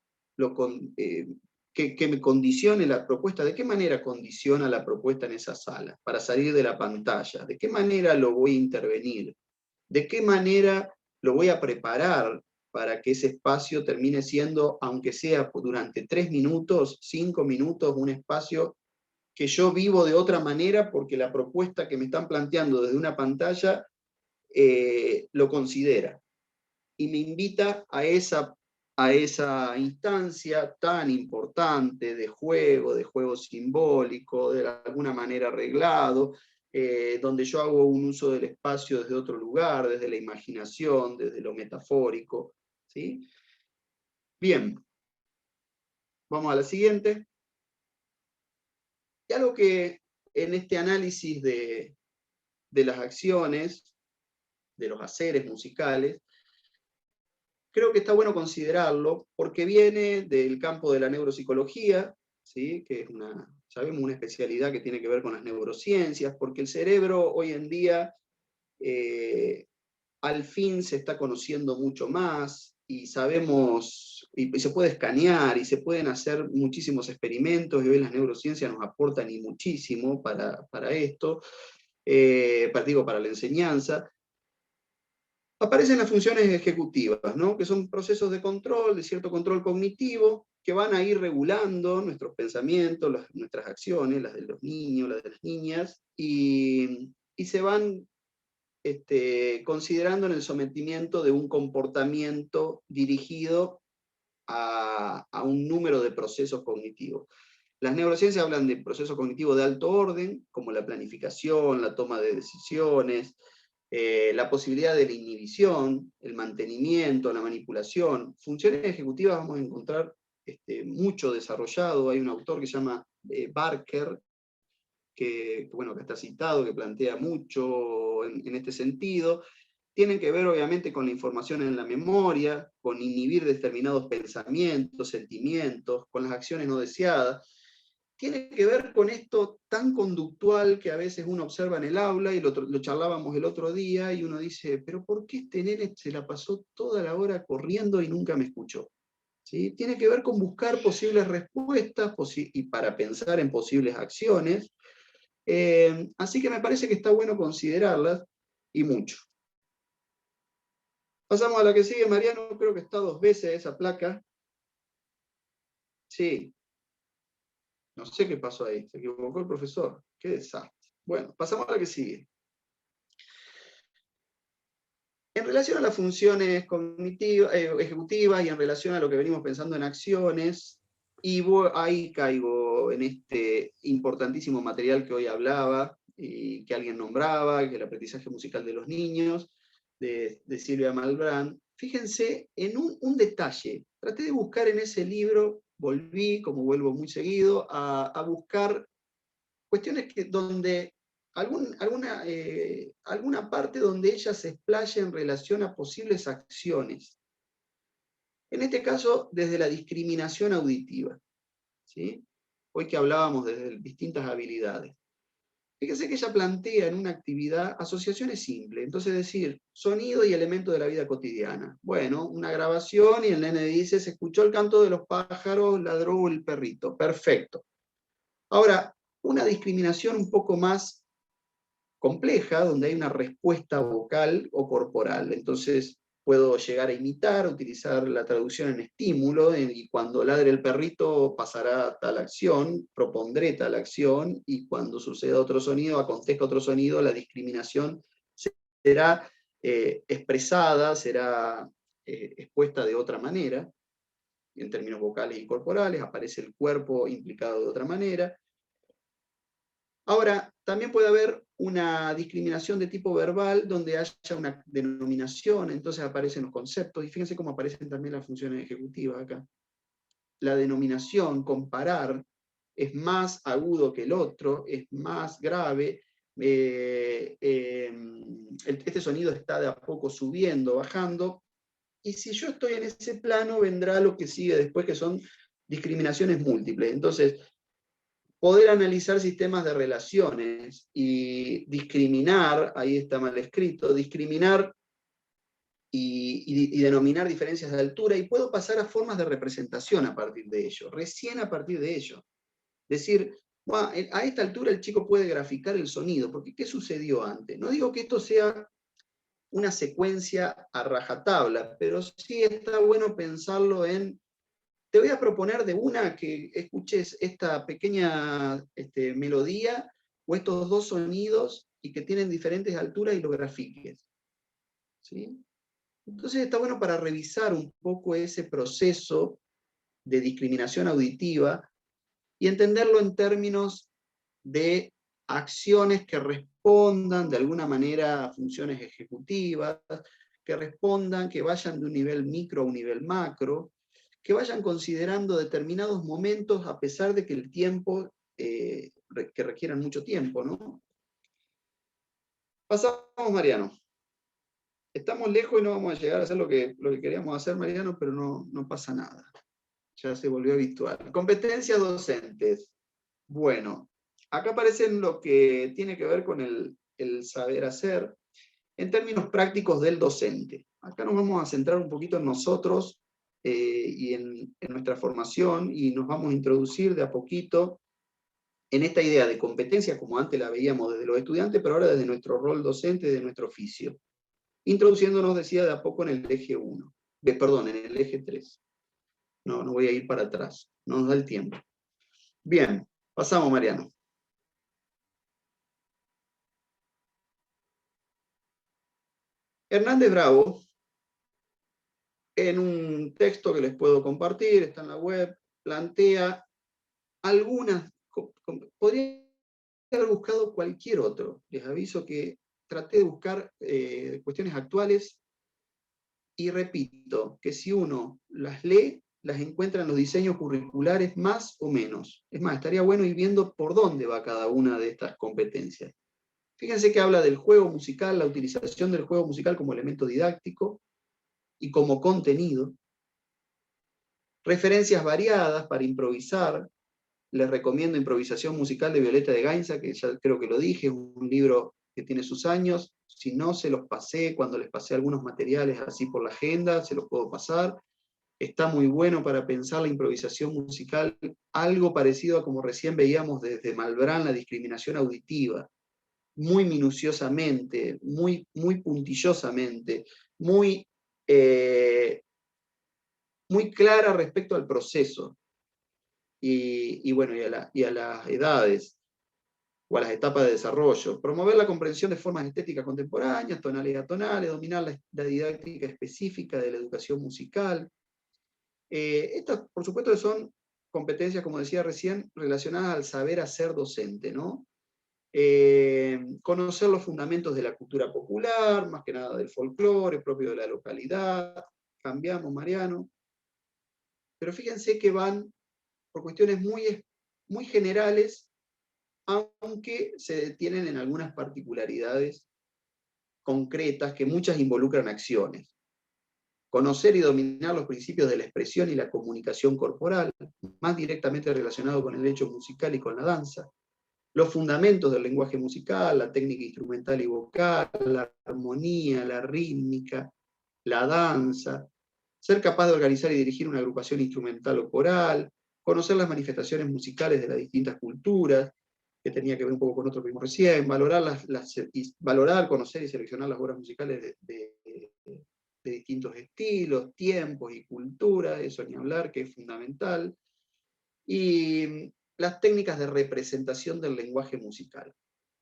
que me condicione la propuesta. ¿De qué manera condiciona la propuesta en esa sala? Para salir de la pantalla. ¿De qué manera lo voy a intervenir? ¿De qué manera lo voy a preparar para que ese espacio termine siendo, aunque sea durante 3 minutos, 5 minutos, un espacio que yo vivo de otra manera porque la propuesta que me están planteando desde una pantalla lo considera y me invita a esa instancia tan importante de juego simbólico, de alguna manera arreglado, donde yo hago un uso del espacio desde otro lugar, desde la imaginación, desde lo metafórico, ¿sí? Bien, vamos a la siguiente. Y algo que en este análisis de las acciones, de los haceres musicales, creo que está bueno considerarlo porque viene del campo de la neuropsicología, ¿sí? Que es sabemos, una especialidad que tiene que ver con las neurociencias, porque el cerebro hoy en día al fin se está conociendo mucho más y sabemos, y se puede escanear y se pueden hacer muchísimos experimentos y hoy las neurociencias nos aportan y muchísimo para esto, para la enseñanza. Aparecen las funciones ejecutivas, ¿no? Que son procesos de control, de cierto control cognitivo, que van a ir regulando nuestros pensamientos, nuestras acciones, las de los niños, las de las niñas, y se van considerando en el sometimiento de un comportamiento dirigido a un número de procesos cognitivos. Las neurociencias hablan de procesos cognitivos de alto orden, como la planificación, la toma de decisiones, la posibilidad de la inhibición, el mantenimiento, la manipulación. Funciones ejecutivas vamos a encontrar mucho desarrollado. Hay un autor que se llama Barker, que está citado, que plantea mucho en este sentido. Tienen que ver obviamente con la información en la memoria, con inhibir determinados pensamientos, sentimientos, con las acciones no deseadas. Tiene que ver con esto tan conductual que a veces uno observa en el aula, y lo charlábamos el otro día, y uno dice, pero ¿por qué este nene se la pasó toda la hora corriendo y nunca me escuchó? ¿Sí? Tiene que ver con buscar posibles respuestas y para pensar en posibles acciones. Así que me parece que está bueno considerarlas, y mucho. Pasamos a la que sigue, Mariano, creo que está 2 veces esa placa. Sí. No sé qué pasó ahí, se equivocó el profesor. Qué desastre. Bueno, pasamos a la que sigue. En relación a las funciones cognitivas, ejecutivas, y en relación a lo que venimos pensando en acciones, y ahí caigo en este importantísimo material que hoy hablaba, y que alguien nombraba, que es el aprendizaje musical de los niños, de Silvia Malbrán. Fíjense en un detalle. Traté de buscar en ese libro, volví, como vuelvo muy seguido, a buscar cuestiones donde alguna parte donde ella se explaya en relación a posibles acciones. En este caso, desde la discriminación auditiva, ¿sí? Hoy que hablábamos de distintas habilidades. Fíjense que ella plantea en una actividad asociaciones simples. Entonces decir, sonido y elemento de la vida cotidiana. Bueno, una grabación y el nene dice, se escuchó el canto de los pájaros, ladró el perrito. Perfecto. Ahora, una discriminación un poco más compleja, donde hay una respuesta vocal o corporal. Entonces, puedo llegar a imitar, utilizar la traducción en estímulo, y cuando ladre el perrito pasará tal acción, propondré tal acción, y cuando suceda otro sonido, acontezca otro sonido, la discriminación será expresada, será expuesta de otra manera, en términos vocales y corporales, aparece el cuerpo implicado de otra manera. Ahora, también puede haber una discriminación de tipo verbal donde haya una denominación, entonces aparecen los conceptos, y fíjense cómo aparecen también las funciones ejecutivas acá. La denominación, comparar, es más agudo que el otro, es más grave, este sonido está de a poco subiendo, bajando, y si yo estoy en ese plano vendrá lo que sigue después, que son discriminaciones múltiples. Entonces, poder analizar sistemas de relaciones y discriminar, ahí está mal escrito, discriminar y denominar diferencias de altura, y puedo pasar a formas de representación a partir de ello, recién a partir de ello. Decir, a esta altura el chico puede graficar el sonido, porque ¿qué sucedió antes? No digo que esto sea una secuencia a rajatabla, pero sí está bueno pensarlo en... Te voy a proponer de una que escuches esta pequeña melodía o estos dos sonidos y que tienen diferentes alturas y lo grafiques. ¿Sí? Entonces está bueno para revisar un poco ese proceso de discriminación auditiva y entenderlo en términos de acciones que respondan de alguna manera a funciones ejecutivas, que respondan, que vayan de un nivel micro a un nivel macro, que vayan considerando determinados momentos a pesar de que el tiempo, que requieran mucho tiempo, ¿no? Pasamos, Mariano. Estamos lejos y no vamos a llegar a hacer lo que queríamos hacer, Mariano, pero no pasa nada. Ya se volvió habitual. Competencias docentes. Bueno, acá aparecen lo que tiene que ver con el saber hacer en términos prácticos del docente. Acá nos vamos a centrar un poquito en nosotros y en nuestra formación, y nos vamos a introducir de a poquito en esta idea de competencia, como antes la veíamos desde los estudiantes, pero ahora desde nuestro rol docente, de nuestro oficio. Introduciéndonos, decía, de a poco en el eje 1, perdón, en el eje 3. No voy a ir para atrás, no nos da el tiempo. Bien, pasamos, Mariano. Hernández Bravo, en un texto que les puedo compartir, está en la web, plantea algunas, podría haber buscado cualquier otro. Les aviso que traté de buscar cuestiones actuales, y repito, que si uno las lee, las encuentra en los diseños curriculares más o menos. Es más, estaría bueno ir viendo por dónde va cada una de estas competencias. Fíjense que habla del juego musical, la utilización del juego musical como elemento didáctico y como contenido. Referencias variadas para improvisar. Les recomiendo Improvisación Musical de Violeta de Gainza, que ya creo que lo dije, es un libro que tiene sus años. Si no, se los pasé cuando les pasé algunos materiales así por la agenda, se los puedo pasar. Está muy bueno para pensar la improvisación musical, algo parecido a como recién veíamos desde Malbrán, la discriminación auditiva. Muy minuciosamente, muy puntillosamente, muy clara respecto al proceso. Y bueno, y a las edades, o a las etapas de desarrollo. Promover la comprensión de formas estéticas contemporáneas, tonales y atonales, dominar la didáctica específica de la educación musical. Estas, por supuesto, son competencias, como decía recién, relacionadas al saber hacer docente, ¿no? Conocer los fundamentos de la cultura popular, más que nada del folclore propio de la localidad. Cambiamos, Mariano. Pero fíjense que van por cuestiones muy generales, aunque se detienen en algunas particularidades concretas que muchas involucran acciones. Conocer y dominar los principios de la expresión y la comunicación corporal, más directamente relacionado con el hecho musical y con la danza. los fundamentos del lenguaje musical, la técnica instrumental y vocal, la armonía, la rítmica, la danza, ser capaz de organizar y dirigir una agrupación instrumental o coral, conocer las manifestaciones musicales de las distintas culturas, que tenía que ver un poco con otro que vimos recién, valorar, conocer y seleccionar las obras musicales de distintos estilos, tiempos y culturas, eso ni hablar, que es fundamental, y las técnicas de representación del lenguaje musical.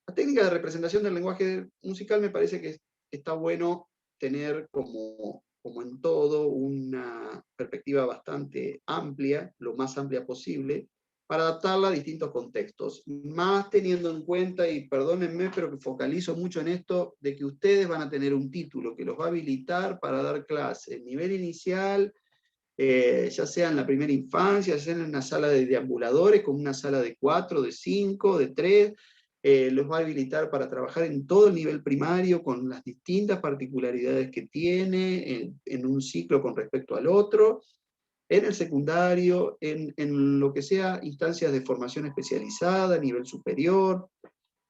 Las técnicas de representación del lenguaje musical me parece que está bueno tener como en todo una perspectiva bastante amplia, lo más amplia posible, para adaptarla a distintos contextos, más teniendo en cuenta, y perdónenme, pero que focalizo mucho en esto, de que ustedes van a tener un título que los va a habilitar para dar clase en nivel inicial, ya sea en la primera infancia, ya sea en una sala de deambuladores, como una sala de 4, de 5, de 3, los va a habilitar para trabajar en todo el nivel primario, con las distintas particularidades que tiene, en un ciclo con respecto al otro, en el secundario, en lo que sea instancias de formación especializada a nivel superior,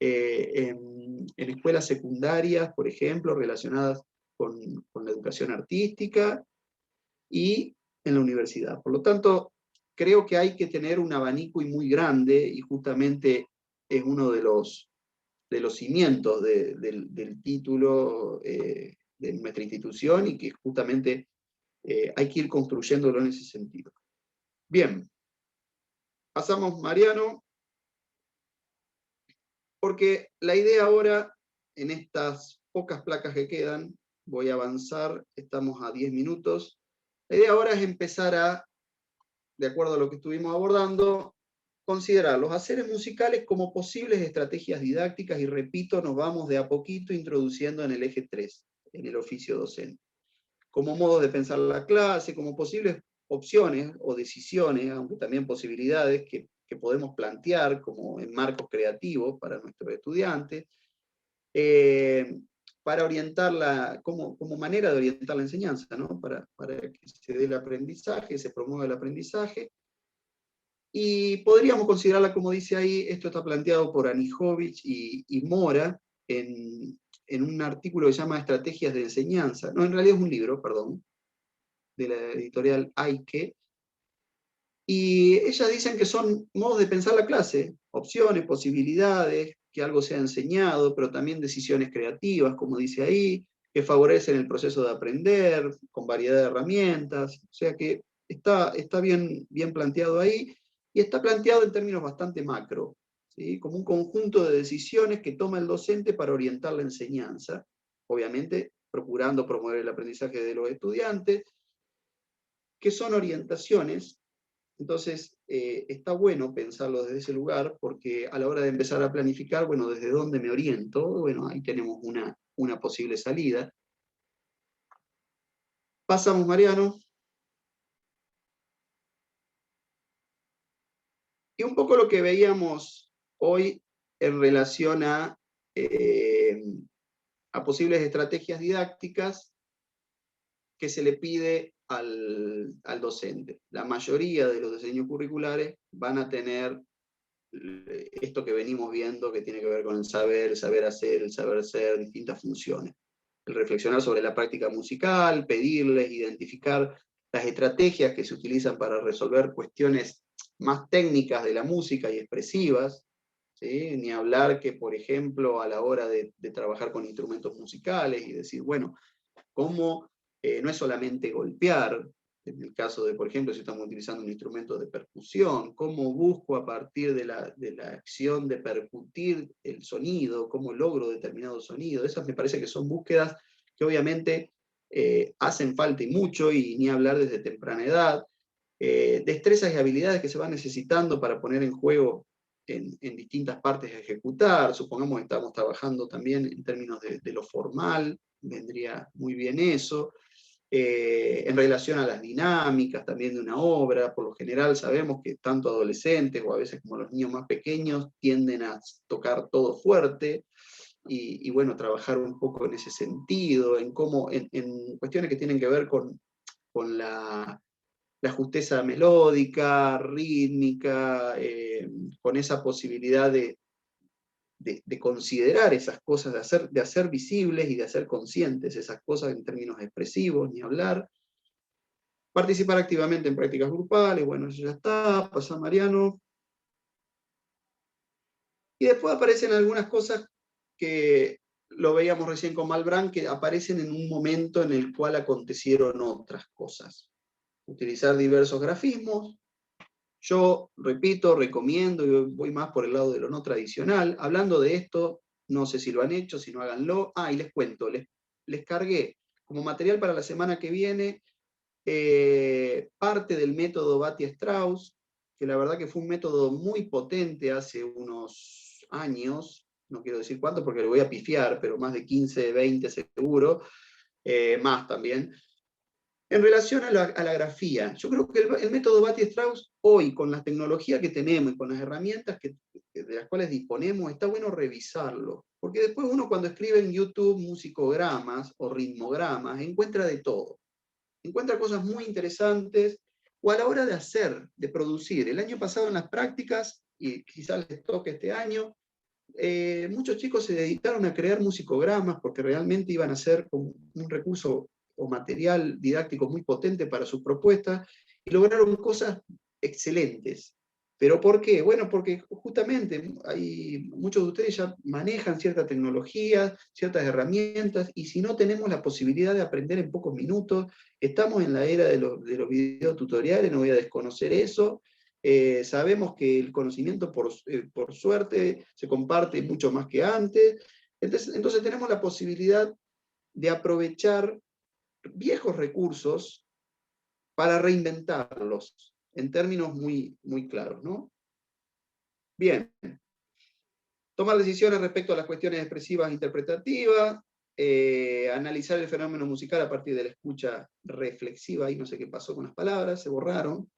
en escuelas secundarias, por ejemplo, relacionadas con la educación artística, y en la universidad. Por lo tanto, creo que hay que tener un abanico muy grande, y justamente es uno de los cimientos del título de nuestra institución, y que justamente hay que ir construyéndolo en ese sentido. Bien, pasamos, Mariano, porque la idea ahora, en estas pocas placas que quedan, voy a avanzar, estamos a 10 minutos, la idea ahora es empezar a, de acuerdo a lo que estuvimos abordando, considerar los haceres musicales como posibles estrategias didácticas, y repito, nos vamos de a poquito introduciendo en el eje 3, en el oficio docente, como modo de pensar la clase, como posibles opciones o decisiones, aunque también posibilidades que podemos plantear como en marcos creativos para nuestros estudiantes, para orientarla, como manera de orientar la enseñanza, ¿no? Para que se dé el aprendizaje, se promueva el aprendizaje. Y podríamos considerarla, como dice ahí, esto está planteado por Anijovic y Mora en un artículo que se llama Estrategias de Enseñanza. No, en realidad es un libro, perdón, de la editorial Aike. Y ellas dicen que son modos de pensar la clase, opciones, posibilidades, que algo sea enseñado, pero también decisiones creativas, como dice ahí, que favorecen el proceso de aprender, con variedad de herramientas. O sea que está bien planteado ahí, y está planteado en términos bastante macro, ¿sí? Como un conjunto de decisiones que toma el docente para orientar la enseñanza, obviamente procurando promover el aprendizaje de los estudiantes, que son orientaciones. Entonces, está bueno pensarlo desde ese lugar, porque a la hora de empezar a planificar, bueno, ¿desde dónde me oriento? Bueno, ahí tenemos una posible salida. Pasamos, Mariano. Y un poco lo que veíamos hoy en relación a posibles estrategias didácticas que se le pide al docente. La mayoría de los diseños curriculares van a tener esto que venimos viendo, que tiene que ver con el saber hacer, el saber ser, distintas funciones. El reflexionar sobre la práctica musical, pedirles, identificar las estrategias que se utilizan para resolver cuestiones más técnicas de la música y expresivas, ¿sí? Ni hablar que, por ejemplo, a la hora de trabajar con instrumentos musicales y decir, bueno, cómo no es solamente golpear, en el caso de, por ejemplo, si estamos utilizando un instrumento de percusión, cómo busco a partir de la acción de percutir el sonido, cómo logro determinado sonido. Esas me parece que son búsquedas que obviamente hacen falta y mucho, y ni hablar desde temprana edad. Destrezas y habilidades que se van necesitando para poner en juego en distintas partes a ejecutar. Supongamos que estamos trabajando también en términos de lo formal, vendría muy bien eso. En relación a las dinámicas también de una obra, por lo general sabemos que tanto adolescentes o a veces como los niños más pequeños tienden a tocar todo fuerte, y bueno, trabajar un poco en ese sentido, en cuestiones que tienen que ver con la justeza melódica, rítmica, con esa posibilidad de de considerar esas cosas, de hacer visibles y de hacer conscientes esas cosas en términos expresivos, ni hablar. Participar activamente en prácticas grupales, bueno, eso ya está, pasa Mariano. Y después aparecen algunas cosas que lo veíamos recién con Malbrán, que aparecen en un momento en el cual acontecieron otras cosas. Utilizar diversos grafismos. Yo, repito, recomiendo, y voy más por el lado de lo no tradicional. Hablando de esto, no sé si lo han hecho, si no háganlo. Y les cuento, les cargué como material para la semana que viene parte del método Batia-Strauss, que la verdad que fue un método muy potente hace unos años, no quiero decir cuánto porque le voy a pifiar, pero más de 15, 20 seguro, más también, en relación a la grafía. Yo creo que el método Batia-Strauss hoy, con la tecnología que tenemos y con las herramientas de las cuales disponemos, está bueno revisarlo, porque después uno cuando escribe en YouTube musicogramas o ritmogramas, encuentra de todo. Encuentra cosas muy interesantes, o a la hora de hacer, de producir. El año pasado en las prácticas, y quizás les toque este año, muchos chicos se dedicaron a crear musicogramas porque realmente iban a ser un recurso o material didáctico muy potente para sus propuestas, y lograron cosas excelentes. ¿Pero por qué? Bueno, porque justamente muchos de ustedes ya manejan cierta tecnología, ciertas herramientas, y si no tenemos la posibilidad de aprender en pocos minutos, estamos en la era de los videotutoriales, no voy a desconocer eso. Sabemos que el conocimiento, por suerte, se comparte mucho más que antes. Entonces tenemos la posibilidad de aprovechar viejos recursos para reinventarlos, en términos muy, muy claros, ¿no? Bien. Tomar decisiones respecto a las cuestiones expresivas e interpretativas, analizar el fenómeno musical a partir de la escucha reflexiva, y no sé qué pasó con las palabras, se borraron.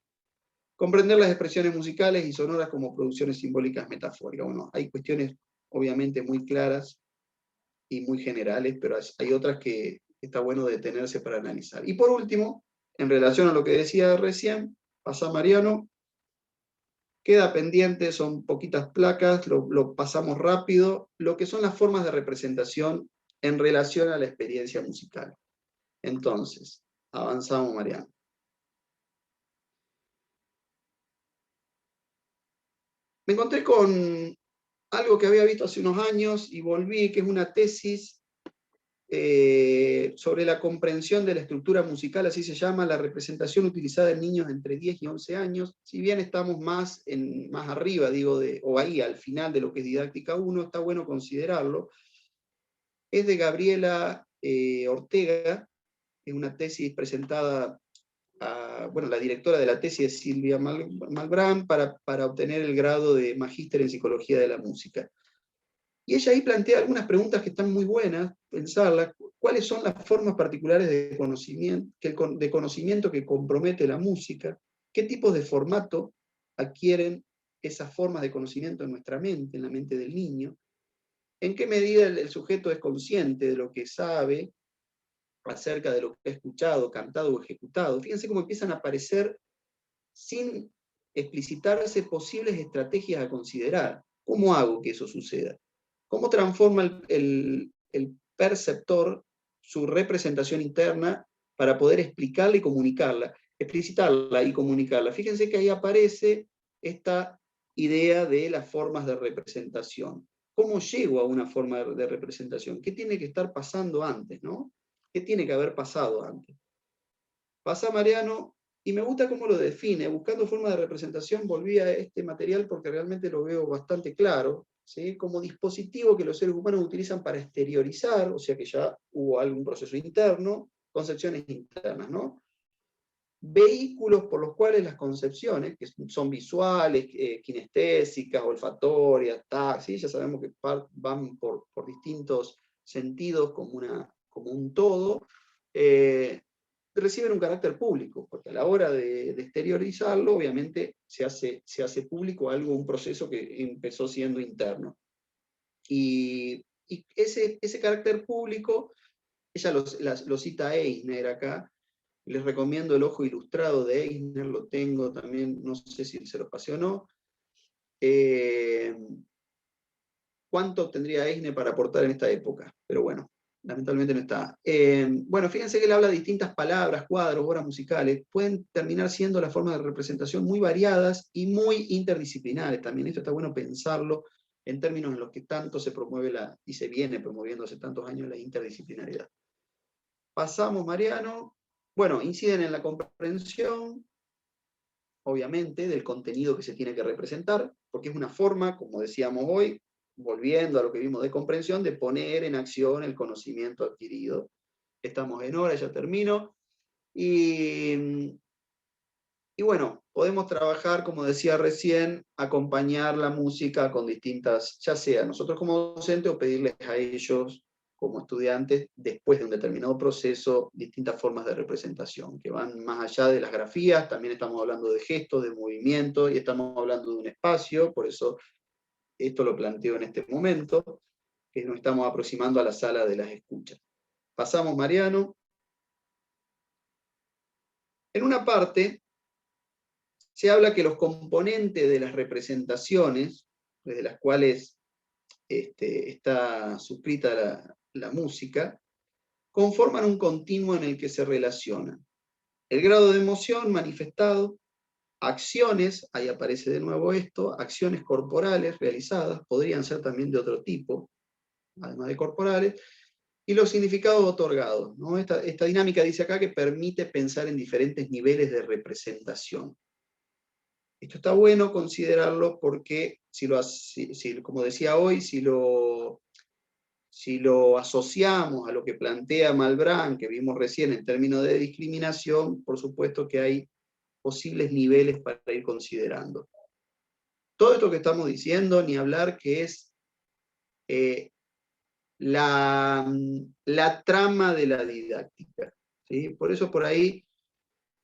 Comprender las expresiones musicales y sonoras como producciones simbólicas metafóricas. Bueno, hay cuestiones obviamente muy claras y muy generales, pero hay otras que está bueno detenerse para analizar. Y por último, en relación a lo que decía recién, pasa Mariano, queda pendiente, son poquitas placas, lo pasamos rápido, lo que son las formas de representación en relación a la experiencia musical. Entonces, avanzamos, Mariano. Me encontré con algo que había visto hace unos años y volví, que es una tesis sobre la comprensión de la estructura musical, así se llama, la representación utilizada en niños entre 10 y 11 años. Si bien estamos más arriba, digo, o ahí al final de lo que es didáctica 1, está bueno considerarlo. Es de Gabriela Ortega, es una tesis presentada bueno, la directora de la tesis es Silvia Malbrán, para obtener el grado de magíster en psicología de la música. Y ella ahí plantea algunas preguntas que están muy buenas, pensarlas. ¿Cuáles son las formas particulares de conocimiento que compromete la música? ¿Qué tipos de formato adquieren esas formas de conocimiento en nuestra mente, en la mente del niño? ¿En qué medida el sujeto es consciente de lo que sabe acerca de lo que ha escuchado, cantado o ejecutado? Fíjense cómo empiezan a aparecer, sin explicitarse, posibles estrategias a considerar. ¿Cómo hago que eso suceda? ¿Cómo transforma el perceptor su representación interna para poder explicarla y comunicarla, explicitarla y comunicarla? Fíjense que ahí aparece esta idea de las formas de representación. ¿Cómo llego a una forma de representación? ¿Qué tiene que estar pasando antes, no? ¿Qué tiene que haber pasado antes? Pasa Mariano, y me gusta cómo lo define. Buscando formas de representación, volví a este material porque realmente lo veo bastante claro, ¿sí? Como dispositivo que los seres humanos utilizan para exteriorizar, o sea que ya hubo algún proceso interno, concepciones internas, ¿no? Vehículos por los cuales las concepciones, que son visuales, kinestésicas, olfatorias, ¿sí? Ya sabemos que van por distintos sentidos como un todo, reciben un carácter público, porque a la hora de exteriorizarlo, obviamente se hace público un proceso que empezó siendo interno. Y ese carácter público, ella lo cita Eisner acá. Les recomiendo El ojo ilustrado de Eisner, lo tengo también, no sé si se lo pasé o no. cuánto tendría Eisner para aportar en esta época, pero bueno, lamentablemente no está. Bueno, fíjense que él habla de distintas palabras, cuadros, obras musicales, pueden terminar siendo las formas de representación muy variadas y muy interdisciplinares también. Esto está bueno pensarlo en términos en los que tanto se promueve y se viene promoviendo hace tantos años la interdisciplinaridad. Pasamos, Mariano. Bueno, inciden en la comprensión, obviamente, del contenido que se tiene que representar, porque es una forma, como decíamos hoy, volviendo a lo que vimos de comprensión, de poner en acción el conocimiento adquirido. Estamos en hora, ya termino. Y bueno, podemos trabajar, como decía recién, acompañar la música con distintas, ya sea nosotros como docentes o pedirles a ellos como estudiantes, después de un determinado proceso, distintas formas de representación, que van más allá de las grafías. También estamos hablando de gestos, de movimiento, y estamos hablando de un espacio, por eso esto lo planteo en este momento, que nos estamos aproximando a la sala de las escuchas. Pasamos, Mariano. En una parte se habla que los componentes de las representaciones, desde las cuales está suscrita la música, conforman un continuo en el que se relacionan el grado de emoción manifestado, acciones, ahí aparece de nuevo esto, acciones corporales realizadas, podrían ser también de otro tipo, además de corporales, y los significados otorgados, ¿no? Esta dinámica dice acá que permite pensar en diferentes niveles de representación. Esto está bueno considerarlo porque, como decía hoy, si lo asociamos a lo que plantea Malbrán, que vimos recién en términos de discriminación, por supuesto que hay posibles niveles para ir considerando. Todo esto que estamos diciendo, ni hablar que es la trama de la didáctica, ¿sí? Por eso por ahí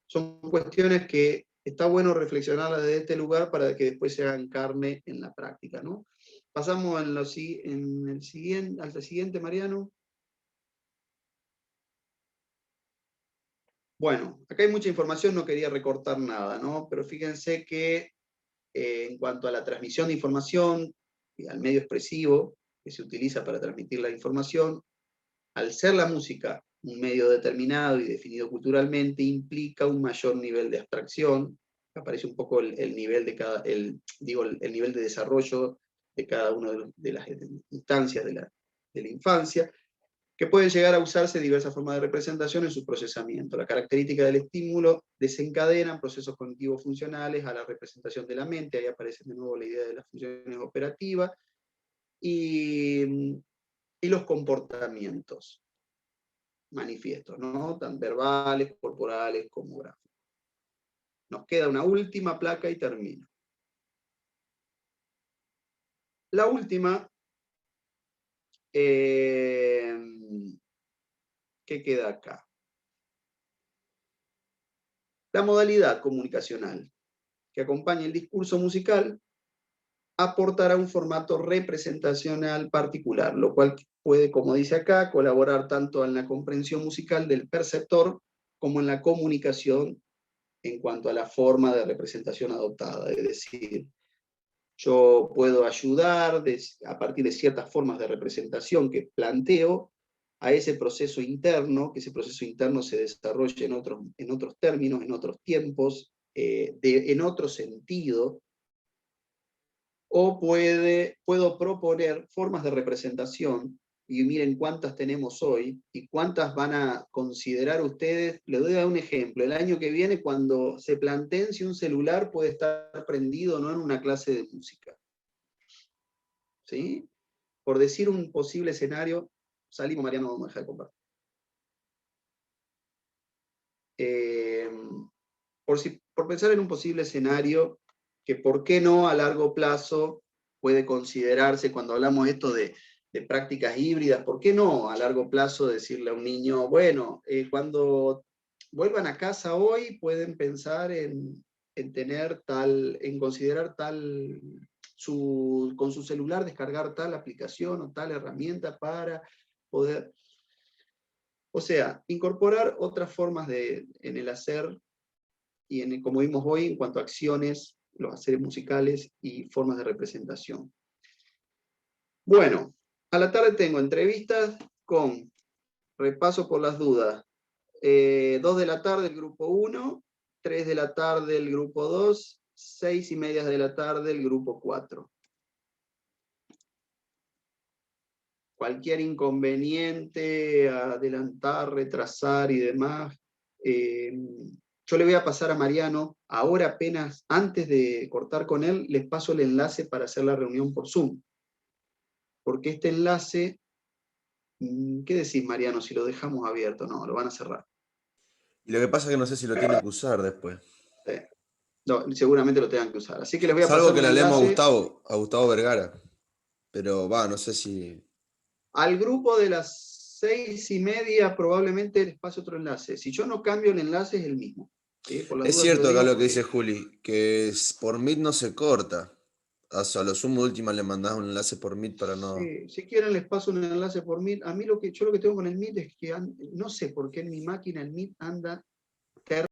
son cuestiones que está bueno reflexionarlas desde este lugar para que después se hagan carne en la práctica, ¿no? Pasamos al siguiente, Mariano. Bueno, acá hay mucha información, no quería recortar nada, ¿no? Pero fíjense que en cuanto a la transmisión de información y al medio expresivo que se utiliza para transmitir la información, al ser la música un medio determinado y definido culturalmente, implica un mayor nivel de abstracción. Aparece un poco el nivel de el nivel de desarrollo de cada una de las instancias de la infancia, que pueden llegar a usarse diversas formas de representación en su procesamiento. La característica del estímulo desencadena procesos cognitivos funcionales a la representación de la mente, ahí aparece de nuevo la idea de las funciones operativas, y los comportamientos manifiestos, ¿no? Tan verbales, corporales como gráficos. Nos queda una última placa y termino. La última, ¿qué queda acá? La modalidad comunicacional que acompaña el discurso musical aportará un formato representacional particular, lo cual puede, como dice acá, colaborar tanto en la comprensión musical del perceptor como en la comunicación en cuanto a la forma de representación adoptada. Es decir, yo puedo ayudar a partir de ciertas formas de representación que planteo a ese proceso interno, que ese proceso interno se desarrolle en otros términos, en otros tiempos, en otro sentido, o puedo proponer formas de representación, y miren cuántas tenemos hoy, y cuántas van a considerar ustedes. Les doy un ejemplo. El año que viene, cuando se planteen si un celular puede estar prendido o no en una clase de música. ¿Sí? Por decir un posible escenario, salimos, Mariano, vamos a dejar de compartir. Por pensar en un posible escenario que, ¿por qué no a largo plazo puede considerarse cuando hablamos esto de prácticas híbridas? ¿Por qué no a largo plazo decirle a un niño, bueno, cuando vuelvan a casa hoy pueden pensar en considerar con su celular descargar tal aplicación o tal herramienta para poder... O sea, incorporar otras formas en el hacer y como vimos hoy, en cuanto a acciones, los haceres musicales y formas de representación. Bueno, a la tarde tengo entrevistas con repaso por las dudas. 2 de la tarde el grupo 1, 3 de la tarde el grupo 2, 6:30 de la tarde el grupo 4. Cualquier inconveniente, adelantar, retrasar y demás, yo le voy a pasar a Mariano, ahora apenas antes de cortar con él, les paso el enlace para hacer la reunión por Zoom. Porque este enlace, ¿qué decís, Mariano? Si lo dejamos abierto, no, lo van a cerrar. Y lo que pasa es que no sé si lo tienen que usar después. No, seguramente lo tengan que usar. Así que les voy a Salvo pasar que un la leemos enlace a Gustavo Vergara. Pero no sé si. al grupo de las 6:30, probablemente les pase otro enlace. Si yo no cambio el enlace, es el mismo. ¿Sí? Por las Es dudas te lo cierto acá digo lo que porque... dice Juli, que por Meet no se corta. O sea, a lo sumo de última le mandás un enlace por Meet para no. Sí, si quieren les paso un enlace por Meet. A mí yo lo que tengo con el Meet es que no sé por qué en mi máquina el Meet anda